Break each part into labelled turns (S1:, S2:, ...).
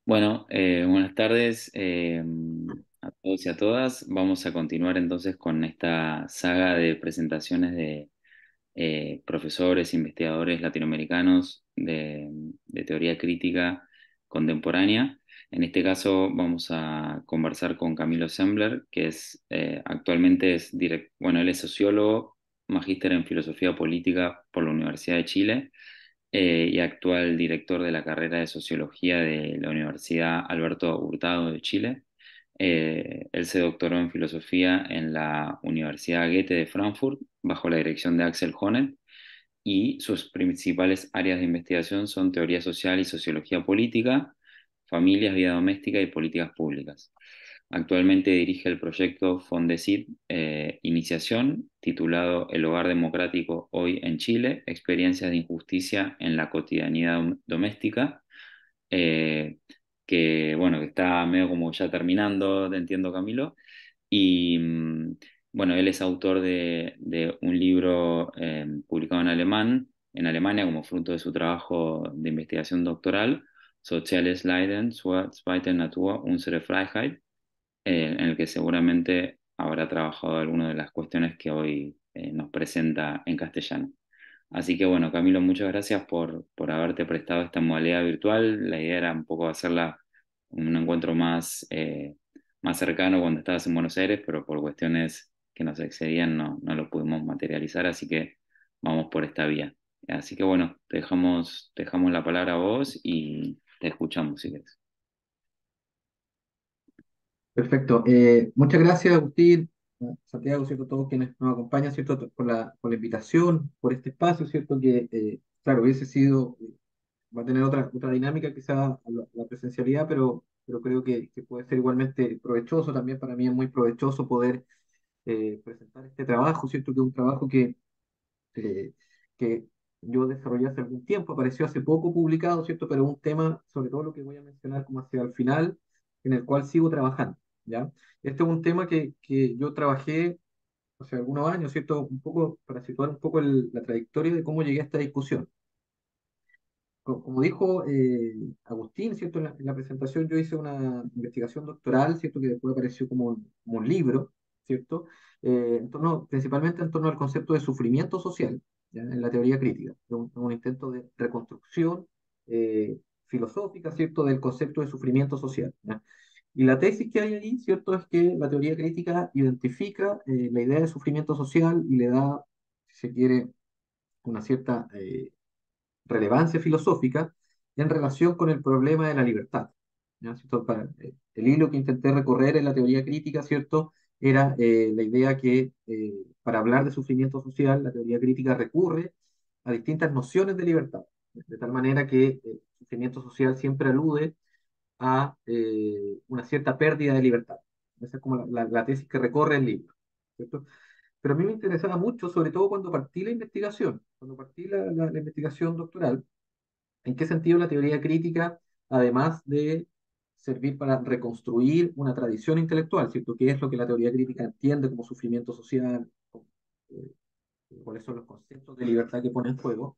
S1: Bueno, buenas tardes a todos y a todas. Vamos a continuar entonces con esta saga de presentaciones de profesores, investigadores latinoamericanos de teoría crítica contemporánea. En este caso vamos a conversar con Camilo Sembler, que actualmente bueno, él es sociólogo, magíster en filosofía política por la Universidad de Chile y actual director de la carrera de Sociología de la Universidad Alberto Hurtado de Chile. Él se doctoró en filosofía en la Universidad Goethe de Frankfurt bajo la dirección de Axel Honneth y sus principales áreas de investigación son teoría social y sociología política, familias, vida doméstica y políticas públicas. Actualmente dirige el proyecto Fondesit Iniciación, titulado El Hogar Democrático Hoy en Chile, Experiencias de Injusticia en la Cotidianidad Doméstica, eh, que bueno, que está medio como ya terminando, te entiendo Camilo, y bueno, él es autor de un libro publicado en Alemania como fruto de su trabajo de investigación doctoral, Soziales Leiden, Zweite Natur, unsere Freiheit, en el que seguramente habrá trabajado algunas de las cuestiones que hoy nos presenta en castellano. Así que bueno, Camilo, muchas gracias por haberte prestado esta modalidad virtual. La idea era un poco hacerla un encuentro más cercano cuando estabas en Buenos Aires, pero por cuestiones que nos excedían no lo pudimos materializar, así que vamos por esta vía. Así que bueno, te dejamos la palabra a vos y te escuchamos si querés.
S2: Perfecto. Muchas gracias, Agustín, Santiago, ¿cierto? Todos quienes nos acompañan, ¿cierto? Por la invitación, por este espacio, ¿cierto? Que, claro, hubiese sido, va a tener otra dinámica quizá la presencialidad, pero creo que puede ser igualmente provechoso. También para mí es muy provechoso poder presentar este trabajo, ¿cierto? Que es un trabajo eh, que yo desarrollé hace algún tiempo, apareció hace poco publicado, ¿cierto? Pero un tema, sobre todo lo que voy a mencionar como hacia el final, en el cual sigo trabajando, ¿ya? Este es un tema que yo trabajé hace algunos años, ¿cierto? Un poco para situar un poco la trayectoria de cómo llegué a esta discusión. Como dijo Agustín, ¿cierto? En la presentación yo hice una investigación doctoral, ¿cierto? Que después apareció como un libro, ¿cierto? Principalmente en torno al concepto de sufrimiento social, ¿ya? En la teoría crítica. Un intento de reconstrucción filosófica, ¿cierto? Del concepto de sufrimiento social, ¿ya? Y la tesis que hay ahí, ¿cierto? Es que la teoría crítica identifica la idea de sufrimiento social y le da, si se quiere, una cierta relevancia filosófica en relación con el problema de la libertad, ¿ya? ¿Cierto? El hilo que intenté recorrer en la teoría crítica, ¿cierto? Era la idea que para hablar de sufrimiento social, la teoría crítica recurre a distintas nociones de libertad, de tal manera que el sufrimiento social siempre alude a una cierta pérdida de libertad. Esa es como la tesis que recorre el libro, ¿cierto? Pero a mí me interesaba mucho, sobre todo cuando partí la investigación, cuando partí la investigación doctoral, ¿en qué sentido la teoría crítica, además de servir para reconstruir una tradición intelectual, ¿cierto? ¿Qué es lo que la teoría crítica entiende como sufrimiento social? Eh, ¿Cuáles son los conceptos de libertad que pone en juego?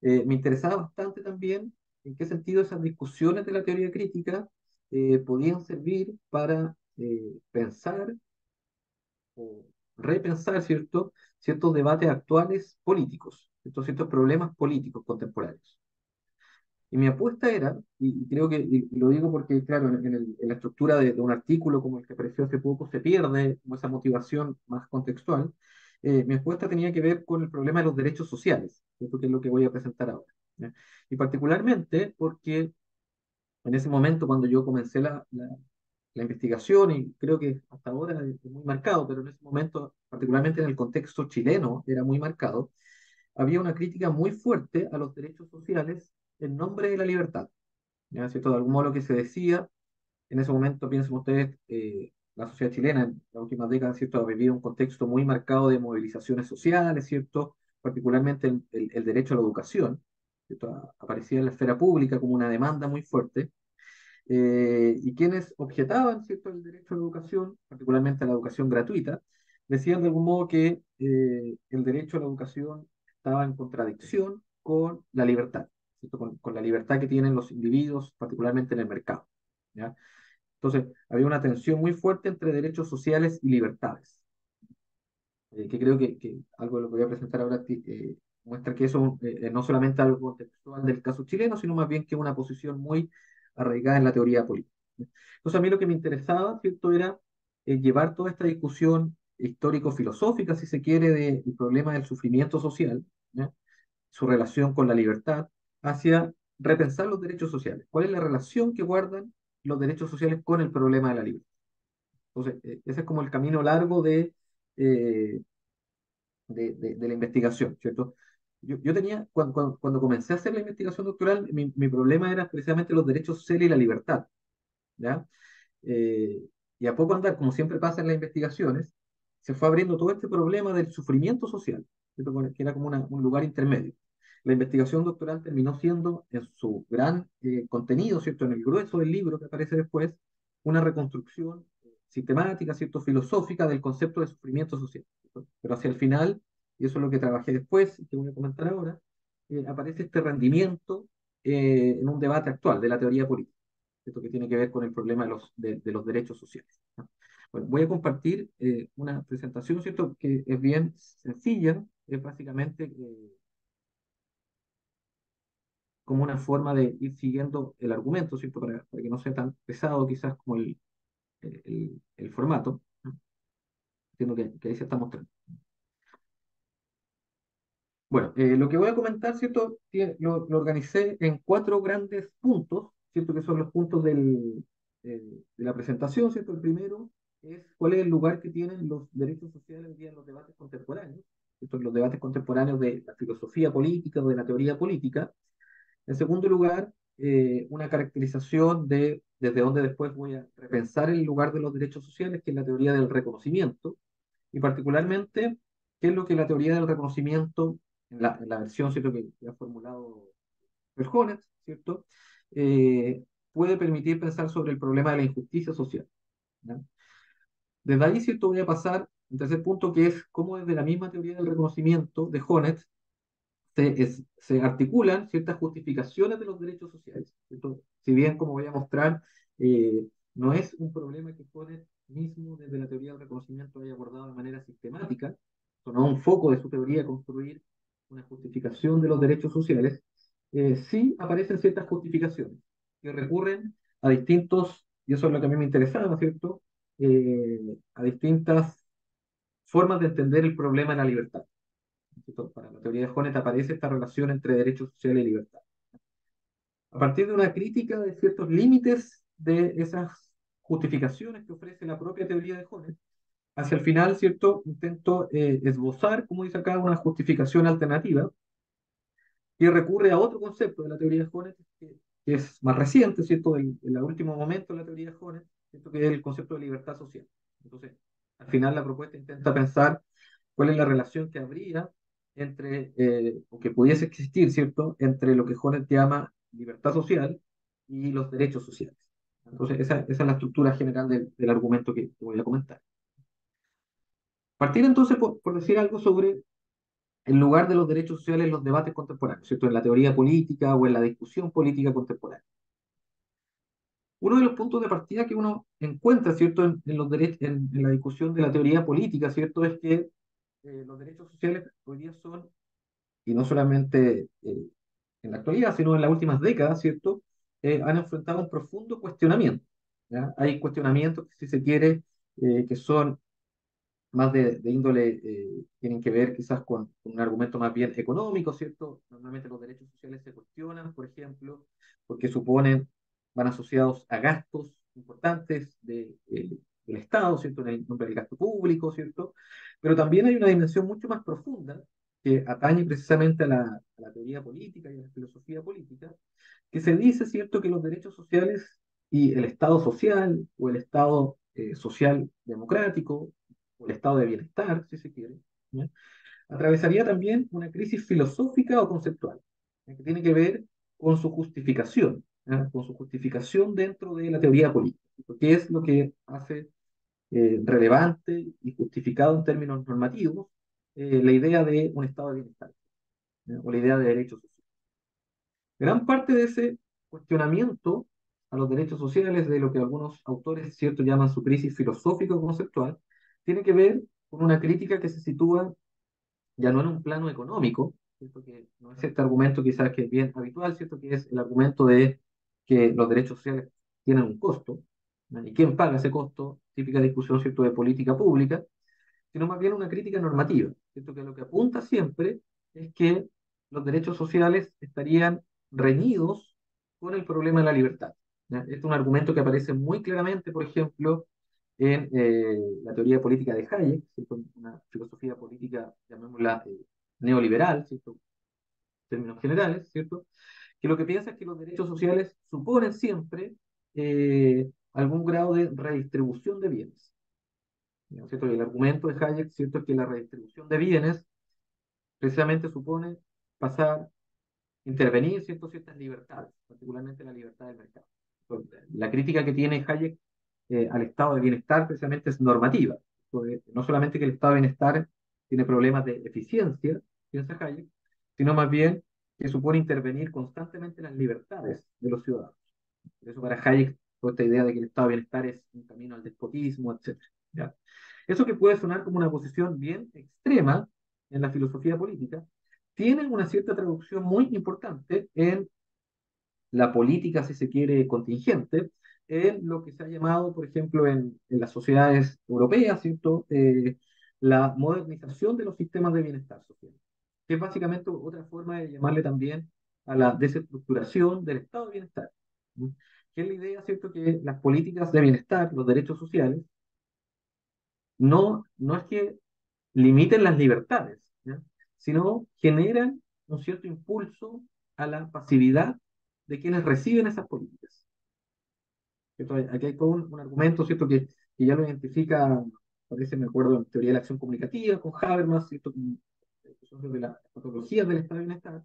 S2: Me interesaba bastante también en qué sentido esas discusiones de la teoría crítica podían servir para pensar o repensar, ¿cierto? Ciertos debates actuales políticos, ciertos problemas políticos contemporáneos. Y mi apuesta era, y creo que, y lo digo porque, claro, en la estructura de un artículo como el que apareció hace poco se pierde como esa motivación más contextual. Mi apuesta tenía que ver con el problema de los derechos sociales, ¿cierto? Que es lo que voy a presentar ahora, ¿ya? Y particularmente porque en ese momento, cuando yo comencé la investigación, y creo que hasta ahora es muy marcado, pero en ese momento, particularmente en el contexto chileno, era muy marcado, había una crítica muy fuerte a los derechos sociales en nombre de la libertad. ¿Ya? ¿Cierto? De algún modo lo que se decía, en ese momento, piensen ustedes, la sociedad chilena en las últimas décadas, ¿cierto? Ha vivido un contexto muy marcado de movilizaciones sociales, ¿cierto? Particularmente el derecho a la educación, ¿cierto? Aparecía en la esfera pública como una demanda muy fuerte, y quienes objetaban, ¿cierto?, el derecho a la educación, particularmente a la educación gratuita, decían de algún modo que el derecho a la educación estaba en contradicción con la libertad, ¿cierto? Con la libertad que tienen los individuos, particularmente en el mercado. ¿ya? Entonces, había una tensión muy fuerte entre derechos sociales y libertades, que creo que algo de lo que voy a presentar ahora muestra que eso no solamente algo contextual del caso chileno, sino más bien que una posición muy arraigada en la teoría política. Entonces, a mí lo que me interesaba, ¿cierto?, era llevar toda esta discusión histórico-filosófica, si se quiere, del problema del sufrimiento social, ¿ya?, su relación con la libertad, hacia repensar los derechos sociales. ¿Cuál es la relación que guardan los derechos sociales con el problema de la libertad? Entonces, ese es como el camino largo eh, de la investigación, ¿cierto? Yo tenía, cuando comencé a hacer la investigación doctoral, mi problema era precisamente los derechos sociales y la libertad, ¿ya? Eh, y a poco andar, como siempre pasa en las investigaciones, se fue abriendo todo este problema del sufrimiento social, ¿cierto?, que era como un lugar intermedio. La investigación doctoral terminó siendo, en su gran contenido, ¿cierto?, en el grueso del libro que aparece después, una reconstrucción sistemática, ¿cierto?, filosófica del concepto de sufrimiento social, ¿cierto? Pero hacia el final, y eso es lo que trabajé después, y que voy a comentar ahora, aparece este rendimiento en un debate actual de la teoría política, esto que tiene que ver con el problema de los derechos sociales, ¿no? Bueno, voy a compartir una presentación, ¿cierto?, que es bien sencilla, es básicamente como una forma de ir siguiendo el argumento, ¿cierto?, para que no sea tan pesado quizás como el formato, ¿no? Entiendo que ahí se está mostrando. Bueno, lo que voy a comentar, ¿cierto?, lo organicé en cuatro grandes puntos, ¿cierto?, que son los puntos de la presentación, ¿cierto? El primero es cuál es el lugar que tienen los derechos sociales hoy día en los debates contemporáneos, ¿cierto?, en los debates contemporáneos de la filosofía política o de la teoría política. En segundo lugar, una caracterización de desde donde después voy a repensar el lugar de los derechos sociales, que es la teoría del reconocimiento, y particularmente, qué es lo que la teoría del reconocimiento, en la versión, ¿cierto?, que ha formulado Verjones, ¿cierto?, puede permitir pensar sobre el problema de la injusticia social, ¿ya? Desde ahí, ¿cierto?, voy a pasar al tercer punto, que es cómo desde la misma teoría del reconocimiento de Jonet se articulan ciertas justificaciones de los derechos sociales, ¿cierto? Si bien, como voy a mostrar, no es un problema que Jonet mismo desde la teoría del reconocimiento haya abordado de manera sistemática, no un foco de su teoría construir una justificación de los derechos sociales, sí aparecen ciertas justificaciones que recurren a distintos, y eso es lo que a mí me interesaba, ¿no es cierto?, a distintas formas de entender el problema de la libertad. Para la teoría de Jonet aparece esta relación entre derechos sociales y libertad. A partir de una crítica de ciertos límites de esas justificaciones que ofrece la propia teoría de Jonet, hacia el final, ¿cierto?, intento esbozar, como dice acá, una justificación alternativa que recurre a otro concepto de la teoría de Jonet, que es más reciente, ¿cierto?, en el último momento de la teoría de Jonet, ¿cierto?, que es el concepto de libertad social. Entonces, al final la propuesta intenta pensar cuál es la relación que habría entre, o que pudiese existir, ¿cierto?, entre lo que Jonet llama libertad social y los derechos sociales. Entonces, esa es la estructura general del argumento que voy a comentar. Partir entonces por decir algo sobre el lugar de los derechos sociales en los debates contemporáneos, ¿cierto?, en la teoría política o en la discusión política contemporánea. Uno de los puntos de partida que uno encuentra, ¿cierto?, en la discusión de la teoría política, ¿cierto?, es que los derechos sociales hoy día son, y no solamente en la actualidad, sino en las últimas décadas, ¿cierto?, han enfrentado un profundo cuestionamiento, ¿ya? Hay cuestionamientos, si se quiere, que son más de índole, tienen que ver quizás con un argumento más bien económico, ¿cierto? Normalmente los derechos sociales se cuestionan, por ejemplo, porque suponen, van asociados a gastos importantes del Estado, ¿cierto? En el nombre del gasto público, ¿cierto? Pero también hay una dimensión mucho más profunda que atañe precisamente a la teoría política y a la filosofía política, que se dice, ¿cierto?, que los derechos sociales y el Estado social o el Estado social democrático o el estado de bienestar, si se quiere, ¿ya?, atravesaría también una crisis filosófica o conceptual, ¿ya?, que tiene que ver con su justificación, ¿ya?, con su justificación dentro de la teoría política, qué es lo que hace relevante y justificado en términos normativos la idea de un estado de bienestar, ¿ya?, o la idea de derechos sociales. Gran parte de ese cuestionamiento a los derechos sociales de lo que algunos autores, ¿cierto?, llaman su crisis filosófico-conceptual, tiene que ver con una crítica que se sitúa ya no en un plano económico, ¿cierto? Que no es este argumento quizás que es bien habitual, ¿cierto? Que es el argumento de que los derechos sociales tienen un costo, ¿no? ¿Y quién paga ese costo? Típica discusión, ¿cierto?, de política pública, sino más bien una crítica normativa, ¿cierto? Que lo que apunta siempre es que los derechos sociales estarían reñidos con el problema de la libertad. ¿Ya? Este es un argumento que aparece muy claramente, por ejemplo, en la teoría política de Hayek, ¿cierto? Una filosofía política, llamémosla neoliberal, ¿cierto? En términos generales, ¿cierto? Que lo que piensa es que los derechos sociales suponen siempre algún grado de redistribución de bienes. ¿No es cierto? Y el argumento de Hayek, ¿cierto?, es que la redistribución de bienes precisamente supone pasar, intervenir, ¿cierto?, ciertas libertades, particularmente la libertad del mercado. Entonces, la crítica que tiene Hayek al estado de bienestar precisamente es normativa. Porque no solamente que el estado de bienestar tiene problemas de eficiencia, piensa Hayek, sino más bien que supone intervenir constantemente en las libertades de los ciudadanos. Por eso para Hayek, toda esta idea de que el estado de bienestar es un camino al despotismo, etcétera. ¿Ya? Eso que puede sonar como una posición bien extrema en la filosofía política, tiene una cierta traducción muy importante en la política, si se quiere, contingente, en lo que se ha llamado, por ejemplo, en las sociedades europeas, ¿cierto? La modernización de los sistemas de bienestar social, que es básicamente otra forma de llamarle también a la desestructuración del estado de bienestar. ¿No? Que es la idea, ¿cierto?, que las políticas de bienestar, los derechos sociales, no es que limiten las libertades, ¿ya? Sino generan un cierto impulso a la pasividad de quienes reciben esas políticas. ¿Cierto? Aquí hay todo un argumento, ¿cierto?, que ya lo identifica, parece, me acuerdo, en teoría de la acción comunicativa, con Habermas, ¿cierto?, de las patologías del estado de bienestar,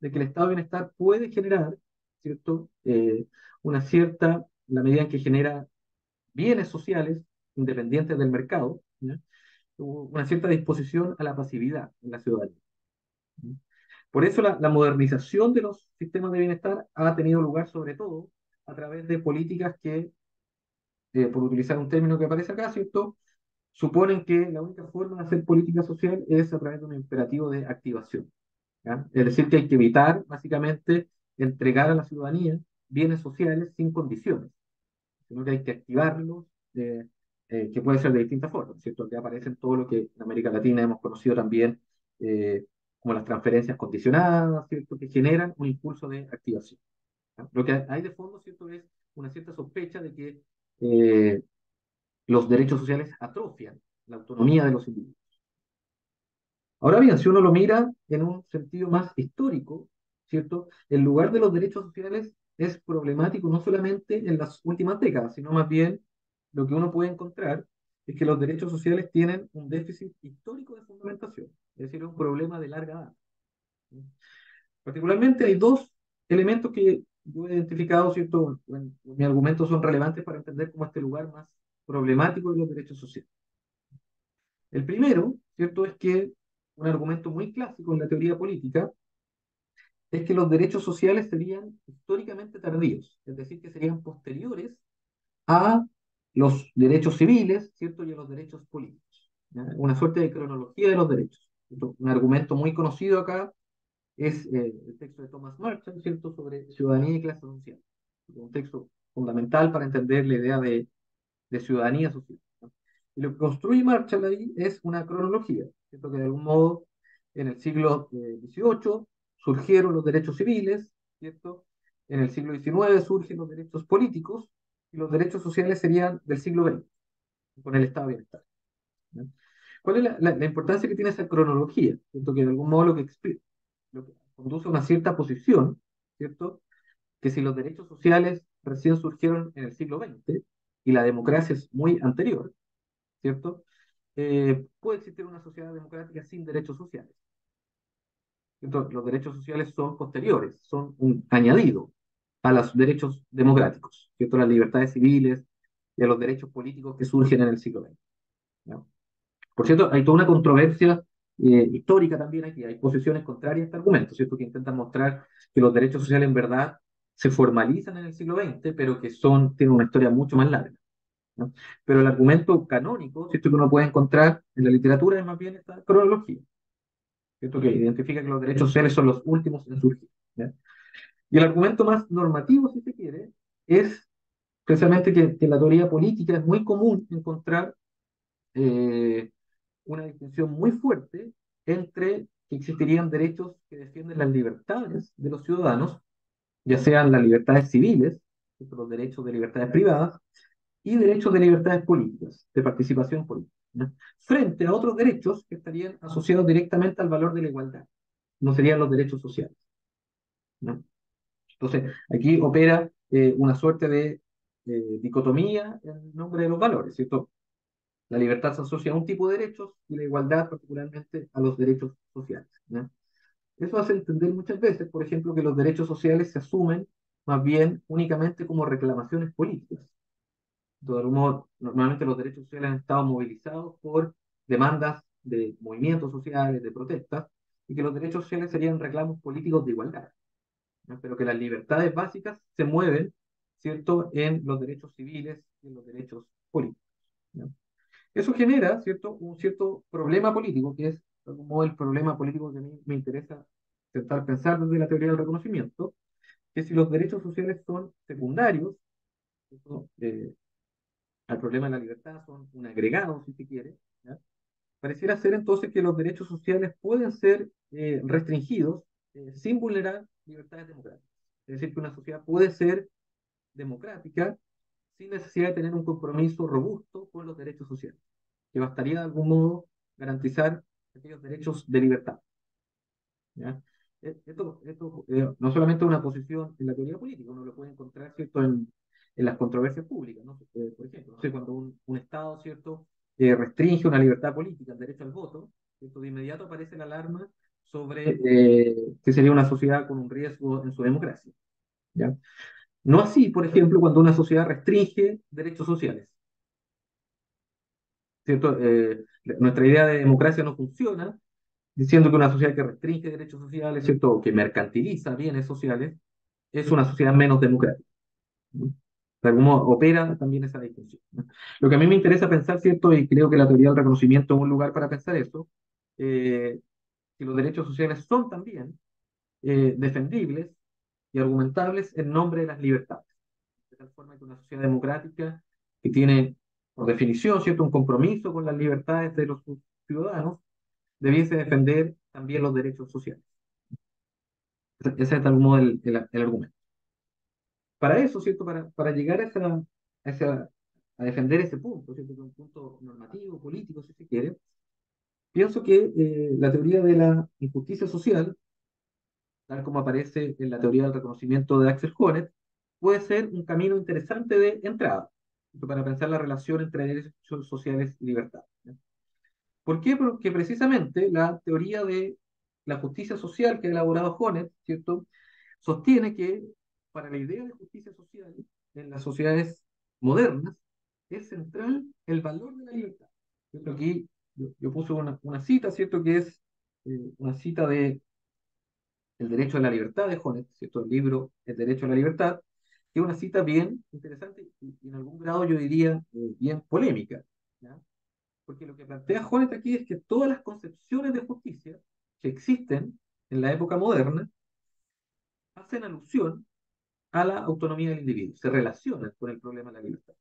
S2: de que el estado de bienestar puede generar, ¿cierto?, una cierta, la medida en que genera bienes sociales independientes del mercado, ¿ya?, una cierta disposición a la pasividad en la ciudadanía. Por eso la modernización de los sistemas de bienestar ha tenido lugar sobre todo a través de políticas que, por utilizar un término que aparece acá, ¿cierto?, suponen que la única forma de hacer política social es a través de un imperativo de activación. ¿Ya? Es decir, que hay que evitar, básicamente, entregar a la ciudadanía bienes sociales sin condiciones, sino que hay que activarlos, que puede ser de distintas formas, ¿cierto? Que aparecen todo lo que en América Latina hemos conocido también eh, como las transferencias condicionadas, ¿cierto? Que generan un impulso de activación. ¿Ya? Lo que hay de fondo, ¿cierto?, es una cierta sospecha de que eh, los derechos sociales atrofian la autonomía de los individuos. Ahora bien, si uno lo mira en un sentido más histórico, ¿cierto? El lugar de los derechos sociales es problemático no solamente en las últimas décadas, sino más bien lo que uno puede encontrar es que los derechos sociales tienen un déficit histórico de fundamentación, es decir, es un problema de larga data. Particularmente hay dos elementos que yo he identificado, ¿cierto? Mis argumentos son relevantes para entender cómo este lugar más problemático de los derechos sociales. El primero, ¿cierto?, es que un argumento muy clásico en la teoría política es que los derechos sociales serían históricamente tardíos, es decir, que serían posteriores a los derechos civiles, ¿cierto?, y a los derechos políticos. ¿Ya? Una suerte de cronología de los derechos. ¿Cierto? Un argumento muy conocido acá es el texto de Thomas Marshall, ¿cierto?, sobre ciudadanía y clase social. Un texto fundamental para entender la idea de ciudadanía social. ¿No? Y lo que construye Marshall ahí es una cronología, ¿cierto? Que de algún modo en el siglo XVIII surgieron los derechos civiles, ¿cierto? En el siglo XIX surgen los derechos políticos y los derechos sociales serían del siglo XX, con el estado de bienestar. ¿No? ¿Cuál es la importancia que tiene esa cronología? ¿Cierto? Que de algún modo lo que explica, lo que conduce a una cierta posición, ¿cierto? Que si los derechos sociales recién surgieron en el siglo XX y la democracia es muy anterior, ¿cierto? Puede existir una sociedad democrática sin derechos sociales. Entonces, los derechos sociales son posteriores, son un añadido a los derechos democráticos, ¿cierto? Las libertades civiles y a los derechos políticos que surgen en el siglo XX. ¿No? Por cierto, hay toda una controversia histórica también aquí, hay posiciones contrarias a este argumento, ¿cierto? Que intentan mostrar que los derechos sociales en verdad se formalizan en el siglo XX, pero que son, tienen una historia mucho más larga, ¿no? Pero el argumento canónico, ¿cierto? Que uno puede encontrar en la literatura es más bien esta cronología, ¿cierto? Que identifica que los derechos sociales son los últimos en surgir, ¿ya? Y el argumento más normativo, si se quiere, es precisamente que en la teoría política es muy común encontrar eh, una distinción muy fuerte entre que existirían derechos que defienden las libertades de los ciudadanos, ya sean las libertades civiles, los derechos de libertades privadas, y derechos de libertades políticas, de participación política, ¿no? Frente a otros derechos que estarían asociados directamente al valor de la igualdad, no serían los derechos sociales, ¿no? Entonces, aquí opera una suerte de dicotomía en nombre de los valores, ¿cierto? La libertad se asocia a un tipo de derechos y la igualdad particularmente a los derechos sociales, ¿no? Eso hace entender muchas veces, por ejemplo, que los derechos sociales se asumen más bien únicamente como reclamaciones políticas. De algún modo, normalmente los derechos sociales han estado movilizados por demandas de movimientos sociales, de protestas, y que los derechos sociales serían reclamos políticos de igualdad, ¿no? Pero que las libertades básicas se mueven, ¿cierto?, en los derechos civiles y en los derechos políticos, ¿no? Eso genera, ¿cierto?, un cierto problema político, que es de algún modo el problema político que a mí me interesa intentar pensar desde la teoría del reconocimiento, que si los derechos sociales son secundarios, ¿cierto?, al problema de la libertad, son un agregado, si se quiere, ¿ya? Pareciera ser entonces que los derechos sociales pueden ser restringidos sin vulnerar libertades democráticas. Es decir, que una sociedad puede ser democrática sin necesidad de tener un compromiso robusto con los derechos sociales, que bastaría de algún modo garantizar aquellos derechos de libertad, ¿ya? Esto no solamente es una posición en la teoría política, uno lo puede encontrar, ¿cierto?, en las controversias públicas, ¿no? Por ejemplo, no sé, cuando un Estado, ¿cierto?, restringe una libertad política, el derecho al voto, ¿cierto?, de inmediato aparece la alarma sobre que sería una sociedad con un riesgo en su democracia, ¿ya? No así, por ejemplo, cuando una sociedad restringe derechos sociales, ¿cierto? Nuestra idea de democracia no funciona diciendo que una sociedad que restringe derechos sociales, ¿cierto?, o que mercantiliza bienes sociales, es una sociedad menos democrática, ¿no? De algún modo opera también esa distinción, ¿no? Lo que a mí me interesa pensar, ¿cierto?, y creo que la teoría del reconocimiento es un lugar para pensar eso, eh, que los derechos sociales son también defendibles y argumentables en nombre de las libertades. De tal forma que una sociedad democrática que tiene, por definición, ¿cierto?, un compromiso con las libertades de los ciudadanos, debiese defender también los derechos sociales. Ese es de algún modo el argumento. Para eso, ¿cierto? Para llegar a defender ese punto, ¿cierto? Que es un punto normativo, político, si se quiere, pienso que la teoría de la injusticia social, tal como aparece en la teoría del reconocimiento de Axel Honneth, puede ser un camino interesante de entrada, ¿cierto?, para pensar la relación entre derechos sociales y libertad, ¿no? ¿Por qué? Porque precisamente la teoría de la justicia social que ha elaborado Honneth, ¿cierto?, sostiene que para la idea de justicia social en las sociedades modernas es central el valor de la libertad. ¿Cierto? Aquí yo puse una cita, ¿cierto?, que es una cita de El derecho a la libertad de Honneth, ¿cierto?, el libro El derecho a la libertad, que es una cita bien interesante y en algún grado yo diría bien polémica, ¿ya? Porque lo que plantea Honneth aquí es que todas las concepciones de justicia que existen en la época moderna hacen alusión a la autonomía del individuo, se relacionan con el problema de la libertad.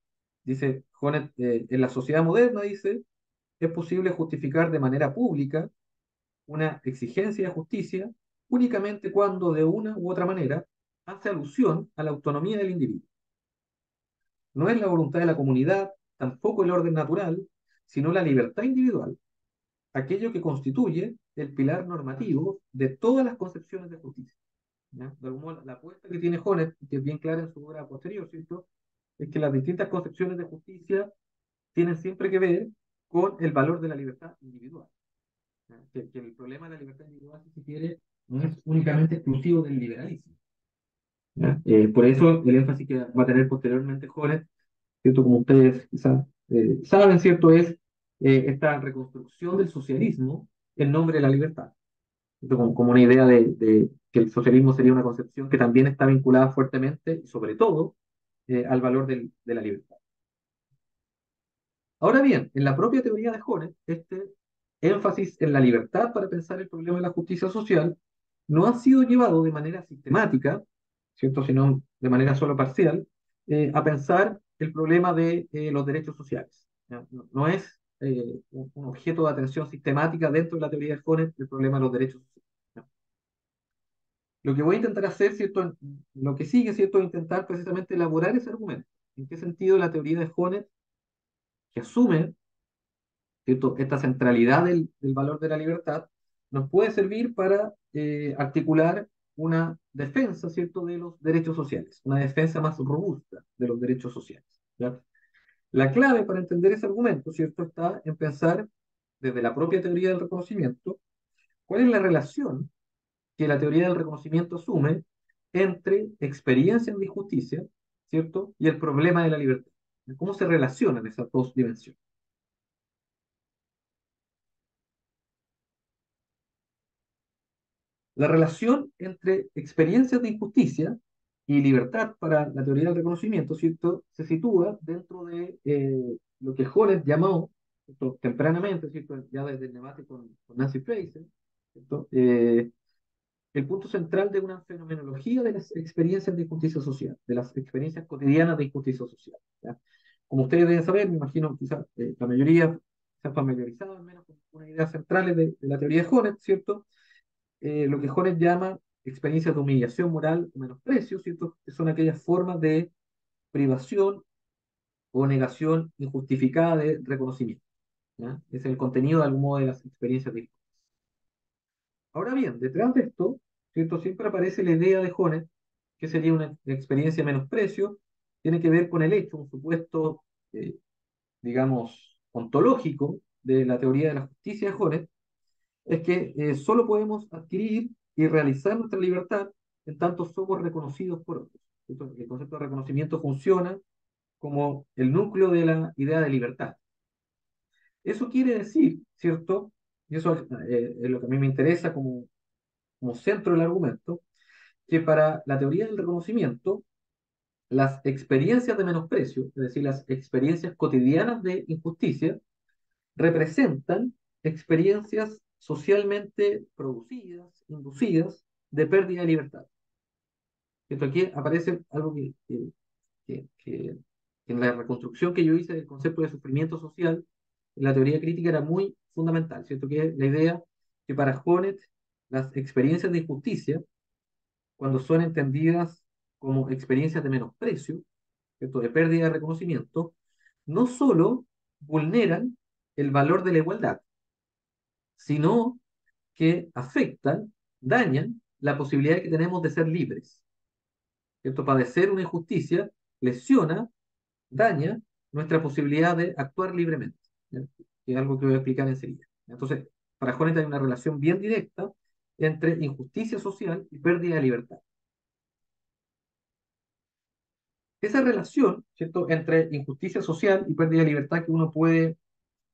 S2: Dice Honneth, en la sociedad moderna, dice, es posible justificar de manera pública una exigencia de justicia únicamente cuando de una u otra manera hace alusión a la autonomía del individuo. No es la voluntad de la comunidad, tampoco el orden natural, sino la libertad individual, aquello que constituye el pilar normativo de todas las concepciones de justicia, ¿ya? De algún modo, la apuesta que tiene Honneth, que es bien clara en su obra posterior, ¿cierto?, es que las distintas concepciones de justicia tienen siempre que ver con el valor de la libertad individual, ¿ya? Que el problema de la libertad individual, si se quiere, no es únicamente exclusivo del liberalismo, ¿ya? Por eso el énfasis que va a tener posteriormente Honneth, ¿cierto?, como ustedes quizás saben, ¿cierto?, es esta reconstrucción del socialismo en nombre de la libertad. como una idea de que el socialismo sería una concepción que también está vinculada fuertemente, y sobre todo, al valor de la libertad. Ahora bien, en la propia teoría de Jones, este énfasis en la libertad para pensar el problema de la justicia social no ha sido llevado de manera sistemática, ¿cierto? Sino de manera solo parcial, a pensar el problema de los derechos sociales. ¿Ya? No, no es un objeto de atención sistemática dentro de la teoría de Jones el problema de los derechos sociales. ¿Ya? Lo que voy a intentar hacer, ¿cierto? Lo que sigue, ¿cierto? Es intentar precisamente elaborar ese argumento. ¿En qué sentido la teoría de Jones, que asume, ¿cierto? Esta centralidad del valor de la libertad, nos puede servir para articular una defensa, ¿cierto?, de los derechos sociales, una defensa más robusta de los derechos sociales. ¿Ya? La clave para entender ese argumento, ¿cierto?, está en pensar desde la propia teoría del reconocimiento cuál es la relación que la teoría del reconocimiento asume entre experiencias de injusticia, ¿cierto?, y el problema de la libertad. ¿Cómo se relacionan esas dos dimensiones? La relación entre experiencias de injusticia y libertad para la teoría del reconocimiento, ¿cierto?, se sitúa dentro de lo que Hobbes llamó, ¿cierto?, tempranamente, ¿cierto?, ya desde el debate con Nancy Fraser, ¿cierto?, el punto central de una fenomenología de las experiencias de injusticia social, de las experiencias cotidianas de injusticia social. ¿Ya? Como ustedes deben saber, me imagino, quizás la mayoría se han familiarizado al menos con unas ideas centrales de la teoría de Hobbes, ¿cierto? Lo que Jones llama experiencias de humillación moral o menosprecio, ¿cierto? Que son aquellas formas de privación o negación injustificada de reconocimiento. ¿Ya? Es el contenido de algún modo de las experiencias de. Ahora bien, detrás de esto, ¿cierto? Siempre aparece la idea de Jones, que sería una experiencia de menosprecio, tiene que ver con el hecho, un supuesto, eh, digamos, ontológico de la teoría de la justicia de Jones, es que solo podemos adquirir y realizar nuestra libertad en tanto somos reconocidos por otros. Entonces, el concepto de reconocimiento funciona como el núcleo de la idea de libertad. Eso quiere decir, ¿cierto? Y eso es lo que a mí me interesa como centro del argumento, que para la teoría del reconocimiento, las experiencias de menosprecio, es decir, las experiencias cotidianas de injusticia, representan experiencias socialmente producidas, inducidas, de pérdida de libertad. Esto aquí aparece algo que en la reconstrucción que yo hice del concepto de sufrimiento social, en la teoría crítica era muy fundamental, ¿cierto? Que es la idea que para Honneth las experiencias de injusticia, cuando son entendidas como experiencias de menosprecio, ¿cierto?, de pérdida de reconocimiento, no solo vulneran el valor de la igualdad, sino que afectan, dañan la posibilidad que tenemos de ser libres. ¿Cierto? Padecer una injusticia lesiona, daña nuestra posibilidad de actuar libremente, ¿ya? Que es algo que voy a explicar enseguida. Entonces, para Jones hay una relación bien directa entre injusticia social y pérdida de libertad. Esa relación, ¿cierto?, entre injusticia social y pérdida de libertad que uno puede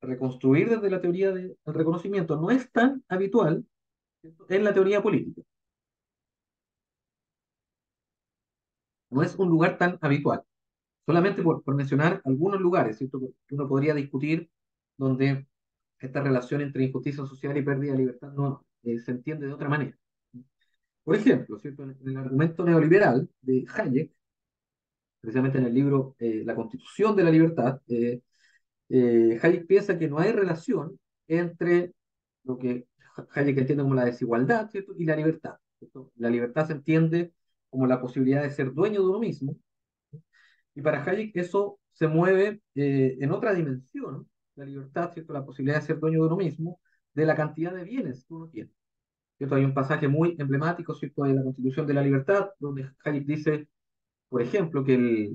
S2: reconstruir desde la teoría del reconocimiento no es tan habitual, ¿cierto?, en la teoría política. No es un lugar tan habitual. Solamente por mencionar algunos lugares, ¿cierto?, que uno podría discutir donde esta relación entre injusticia social y pérdida de libertad no se entiende de otra manera. Por ejemplo, ¿cierto?, en el argumento neoliberal de Hayek, precisamente en el libro La Constitución de la Libertad, Hayek piensa que no hay relación entre lo que Hayek entiende como la desigualdad, ¿cierto?, y la libertad, ¿cierto? La libertad se entiende como la posibilidad de ser dueño de uno mismo, y para Hayek eso se mueve en otra dimensión, la libertad, ¿cierto?, la posibilidad de ser dueño de uno mismo, de la cantidad de bienes que uno tiene. ¿Cierto? Hay un pasaje muy emblemático, ¿cierto?, de la Constitución de la Libertad, donde Hayek dice, por ejemplo, que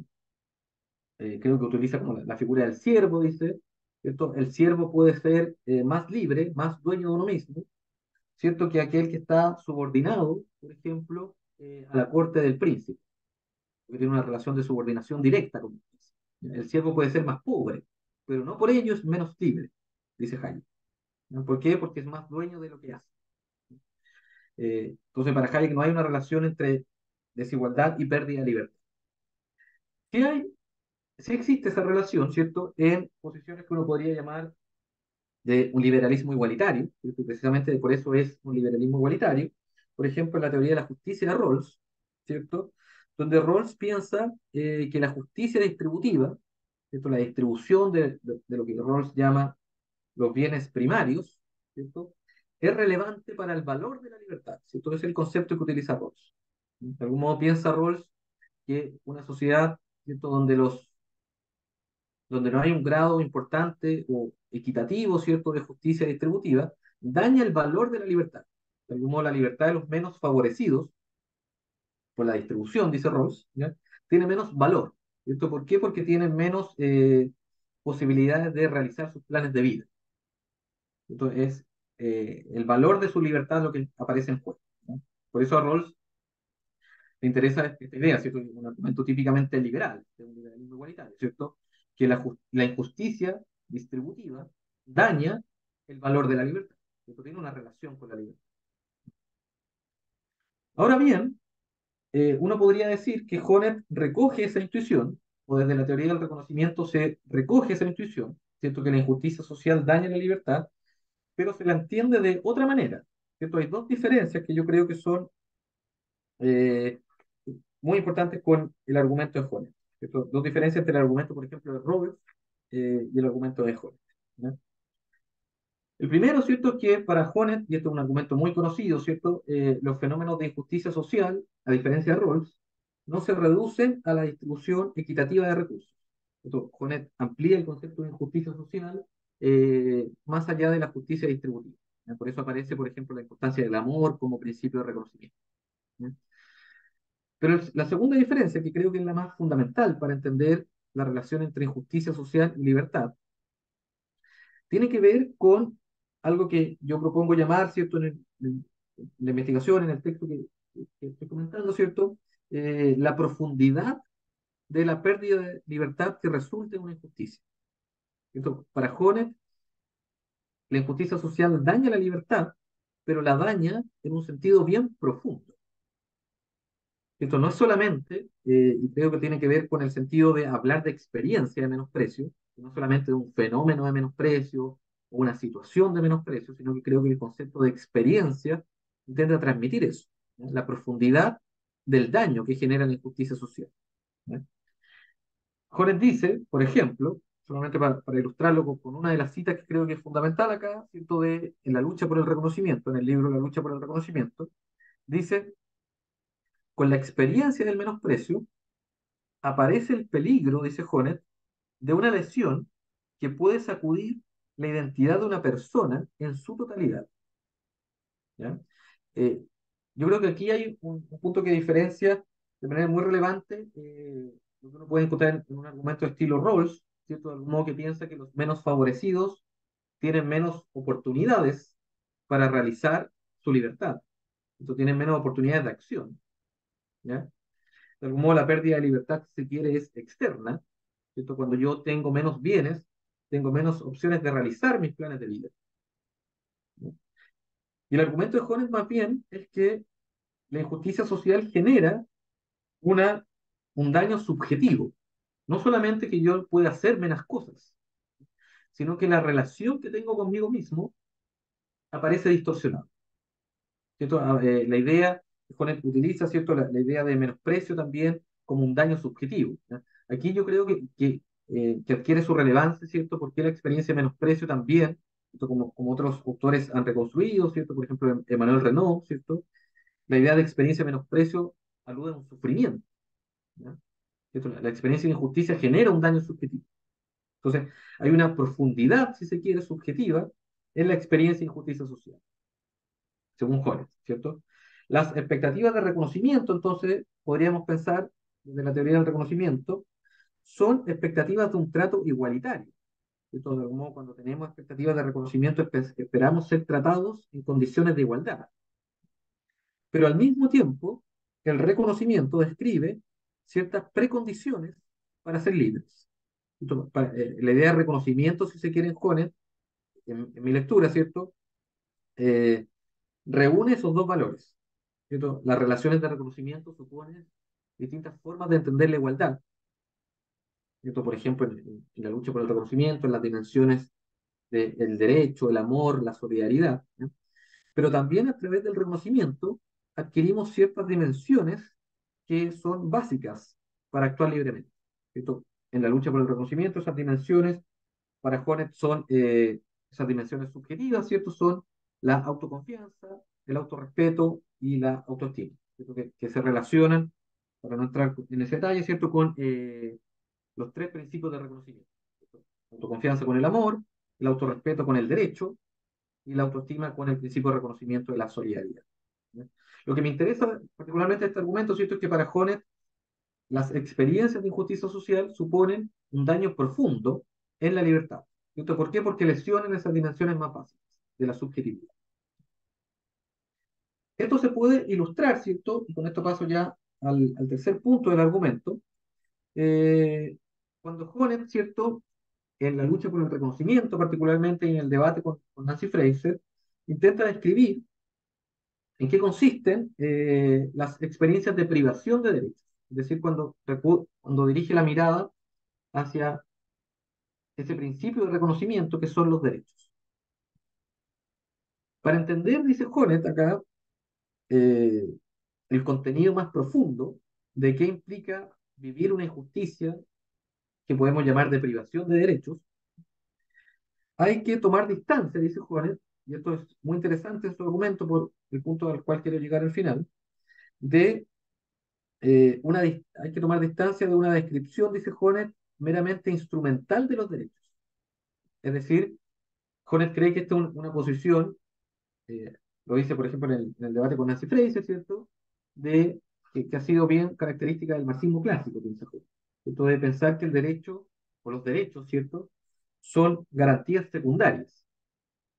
S2: creo que utiliza como la figura del siervo, dice, ¿cierto? El siervo puede ser más libre, más dueño de uno mismo, ¿cierto?, que aquel que está subordinado, por ejemplo, a la corte del príncipe, que tiene una relación de subordinación directa con el príncipe. El siervo puede ser más pobre, pero no por ello es menos libre, dice Hayek. ¿No? ¿Por qué? Porque es más dueño de lo que hace. Entonces, para Hayek no hay una relación entre desigualdad y pérdida de libertad. Sí, sí existe esa relación, ¿cierto?, en posiciones que uno podría llamar de un liberalismo igualitario, ¿cierto? Y precisamente por eso es un liberalismo igualitario. Por ejemplo, en la teoría de la justicia de Rawls, ¿cierto?, donde Rawls piensa que la justicia distributiva, ¿cierto?, la distribución de lo que Rawls llama los bienes primarios, ¿cierto?, es relevante para el valor de la libertad, ¿cierto? Es el concepto que utiliza Rawls. De algún modo piensa Rawls que una sociedad, ¿cierto?, donde no hay un grado importante o equitativo, ¿cierto?, de justicia distributiva, daña el valor de la libertad. De algún modo, la libertad de los menos favorecidos, por la distribución, dice Rawls, ¿ya?, tiene menos valor. ¿Esto por qué? Porque tienen menos posibilidades de realizar sus planes de vida. Entonces, es el valor de su libertad lo que aparece en juego, ¿no? Por eso a Rawls le interesa esta idea, ¿cierto? Un argumento típicamente liberal, de un liberalismo igualitario, ¿cierto? Que la injusticia distributiva daña el valor de la libertad, ¿cierto? Tiene una relación con la libertad. Ahora bien, uno podría decir que Honneth recoge esa intuición, o desde la teoría del reconocimiento se recoge esa intuición, ¿cierto? Que la injusticia social daña la libertad, pero se la entiende de otra manera, ¿cierto? Hay dos diferencias que yo creo que son eh, muy importantes con el argumento de Honneth, ¿cierto? Dos diferencias entre el argumento, por ejemplo, de Roberts y el argumento de Honneth, ¿no? El primero, ¿cierto?, es que para Honneth, y esto es un argumento muy conocido, ¿cierto?, los fenómenos de injusticia social, a diferencia de Rawls, no se reducen a la distribución equitativa de recursos. Entonces, Honneth amplía el concepto de injusticia social más allá de la justicia distributiva. ¿Ya? Por eso aparece, por ejemplo, la importancia del amor como principio de reconocimiento. ¿Ya? Pero la segunda diferencia, que creo que es la más fundamental para entender la relación entre injusticia social y libertad, tiene que ver con algo que yo propongo llamar, ¿cierto?, en la investigación, en el texto que estoy comentando, ¿cierto?, la profundidad de la pérdida de libertad que resulta en una injusticia. ¿Cierto? Para Honneth, la injusticia social daña la libertad, pero la daña en un sentido bien profundo. Esto no es solamente, y creo que tiene que ver con el sentido de hablar de experiencia de menosprecio, no solamente de un fenómeno de menosprecio o una situación de menosprecio, sino que creo que el concepto de experiencia intenta transmitir eso, ¿no?, la profundidad del daño que genera la injusticia social, ¿no? Horace dice, por ejemplo, solamente para ilustrarlo con una de las citas que creo que es fundamental acá, ¿cierto?, en la lucha por el reconocimiento, en el libro La lucha por el reconocimiento, dice, con la experiencia del menosprecio, aparece el peligro, dice Honneth, de una lesión que puede sacudir la identidad de una persona en su totalidad. ¿Ya? Eh, yo creo que aquí hay un punto que diferencia de manera muy relevante lo que uno puede encontrar en un argumento de estilo Rawls, ¿cierto? De algún modo que piensa que los menos favorecidos tienen menos oportunidades para realizar su libertad. Entonces tienen menos oportunidades de acción. ¿Ya? De algún modo la pérdida de libertad, si se quiere, es externa, ¿cierto? Cuando yo tengo menos bienes, tengo menos opciones de realizar mis planes de vida, ¿no? Y el argumento de Jones más bien es que la injusticia social genera una, un daño subjetivo. No solamente que yo pueda hacer menos cosas, sino que la relación que tengo conmigo mismo aparece distorsionada, ¿cierto? La idea que Jones utiliza, ¿cierto? La idea de menosprecio también como un daño subjetivo, ¿ya? Aquí yo creo que adquiere su relevancia, ¿cierto? Porque la experiencia de menosprecio también, ¿cierto?, como otros autores han reconstruido, ¿cierto? Por ejemplo, Emmanuel Renaud, ¿cierto? La idea de experiencia de menosprecio alude a un sufrimiento, ¿ya? ¿Cierto? La experiencia de injusticia genera un daño subjetivo. Entonces, hay una profundidad, si se quiere, subjetiva en la experiencia de injusticia social, según Hobbes, ¿cierto? Las expectativas de reconocimiento, entonces, podríamos pensar, desde la teoría del reconocimiento, son expectativas de un trato igualitario. ¿Cierto? De algún modo, cuando tenemos expectativas de reconocimiento, esperamos ser tratados en condiciones de igualdad. Pero al mismo tiempo, el reconocimiento describe ciertas precondiciones para ser libres. Entonces, la idea de reconocimiento, si se quiere, en Jones, en mi lectura, ¿cierto? reúne esos dos valores, ¿cierto? Las relaciones de reconocimiento suponen distintas formas de entender la igualdad, ¿cierto? Por ejemplo, en la lucha por el reconocimiento, en las dimensiones del derecho, el amor, la solidaridad, ¿no? Pero también a través del reconocimiento adquirimos ciertas dimensiones que son básicas para actuar libremente, ¿cierto? En la lucha por el reconocimiento, esas dimensiones para Hornet son esas dimensiones subjetivas, ¿cierto? Son la autoconfianza, el autorrespeto y la autoestima, ¿cierto? Que se relacionan, para no entrar en ese detalle, ¿cierto? Con los tres principios de reconocimiento, ¿cierto? Autoconfianza con el amor, el autorrespeto con el derecho y la autoestima con el principio de reconocimiento de la solidaridad. ¿Ya? Lo que me interesa particularmente de este argumento, ¿cierto? Es que para Hornet las experiencias de injusticia social suponen un daño profundo en la libertad. ¿Cierto? ¿Por qué? Porque lesionan esas dimensiones más básicas de la subjetividad. Esto se puede ilustrar, ¿cierto? Y con esto paso ya al tercer punto del argumento. Eh, Cuando Honet, ¿cierto? En la lucha por el reconocimiento, particularmente en el debate con Nancy Fraser, intenta describir en qué consisten las experiencias de privación de derechos. Es decir, cuando dirige la mirada hacia ese principio de reconocimiento que son los derechos. Para entender, dice Jonet acá, eh, el contenido más profundo de qué implica vivir una injusticia que podemos llamar de privación de derechos, hay que tomar distancia, dice Jonet, y esto es muy interesante en su argumento por el punto al cual quiero llegar al final, de hay que tomar distancia de una descripción, dice Jonet, meramente instrumental de los derechos. Es decir, Jonet cree que esta es una posición lo dice, por ejemplo, en el debate con Nancy Fraser, ¿cierto? Que ha sido bien característica del marxismo clásico, piensa Hobbes. Esto de pensar que el derecho, o los derechos, ¿cierto? Son garantías secundarias.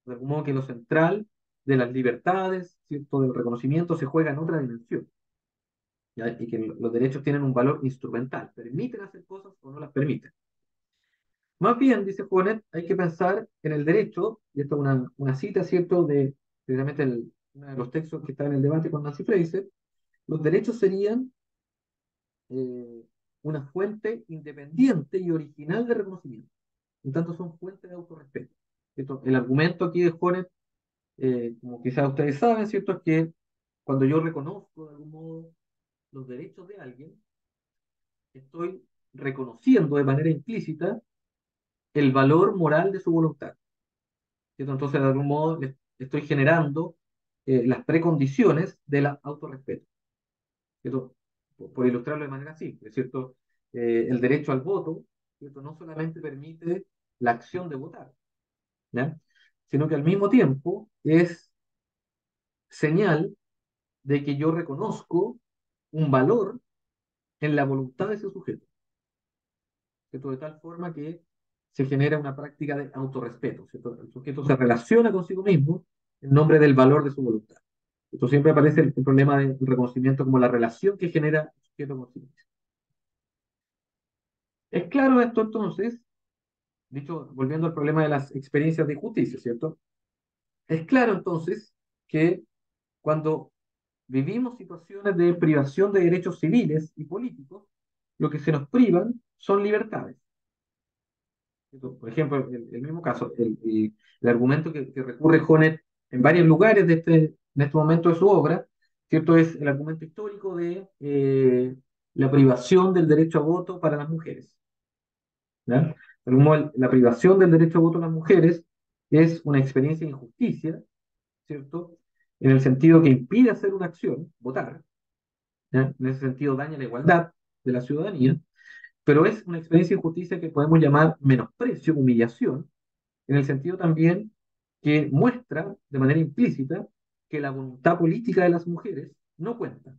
S2: De algún modo que lo central de las libertades, ¿cierto? Del reconocimiento se juega en otra dimensión. ¿Ya? Y que los derechos tienen un valor instrumental. Permiten hacer cosas o no las permiten. Más bien, dice Juanet, hay que pensar en el derecho, y esto es una cita, ¿cierto?, de precisamente uno de los textos que está en el debate con Nancy Fraser, los derechos serían eh, una fuente independiente y original de reconocimiento. En tanto, son fuentes de autorrespeto. ¿Cierto? El argumento aquí de Juanet, como quizás ustedes saben, ¿cierto?, es que cuando yo reconozco de algún modo los derechos de alguien, estoy reconociendo de manera implícita el valor moral de su voluntad. ¿Cierto? Entonces, de algún modo, estoy generando las precondiciones del autorrespeto. ¿Cierto? Por ilustrarlo de manera simple, ¿cierto? El derecho al voto, ¿cierto? No solamente permite la acción de votar, ¿ya? Sino que al mismo tiempo es señal de que yo reconozco un valor en la voluntad de ese sujeto, ¿cierto? De tal forma que se genera una práctica de autorrespeto, ¿cierto? El sujeto se relaciona consigo mismo en nombre del valor de su voluntad. Esto siempre aparece el problema del reconocimiento como la relación que genera el sujeto consigo mismo. Es claro esto entonces, dicho, volviendo al problema de las experiencias de injusticia, ¿cierto? Es claro entonces que cuando vivimos situaciones de privación de derechos civiles y políticos, lo que se nos privan son libertades. ¿Cierto? Por ejemplo, el mismo caso, el argumento que recurre Jonet en varios lugares en este momento de su obra, ¿cierto? Es el argumento histórico de la privación del derecho a voto para las mujeres. ¿Ya? De algún modo, la privación del derecho a voto a las mujeres es una experiencia de injusticia, ¿cierto? En el sentido que impide hacer una acción, votar, ¿ya? En ese sentido daña la igualdad de la ciudadanía, pero es una experiencia de injusticia que podemos llamar menosprecio, humillación, en el sentido también que muestra de manera implícita que la voluntad política de las mujeres no cuenta,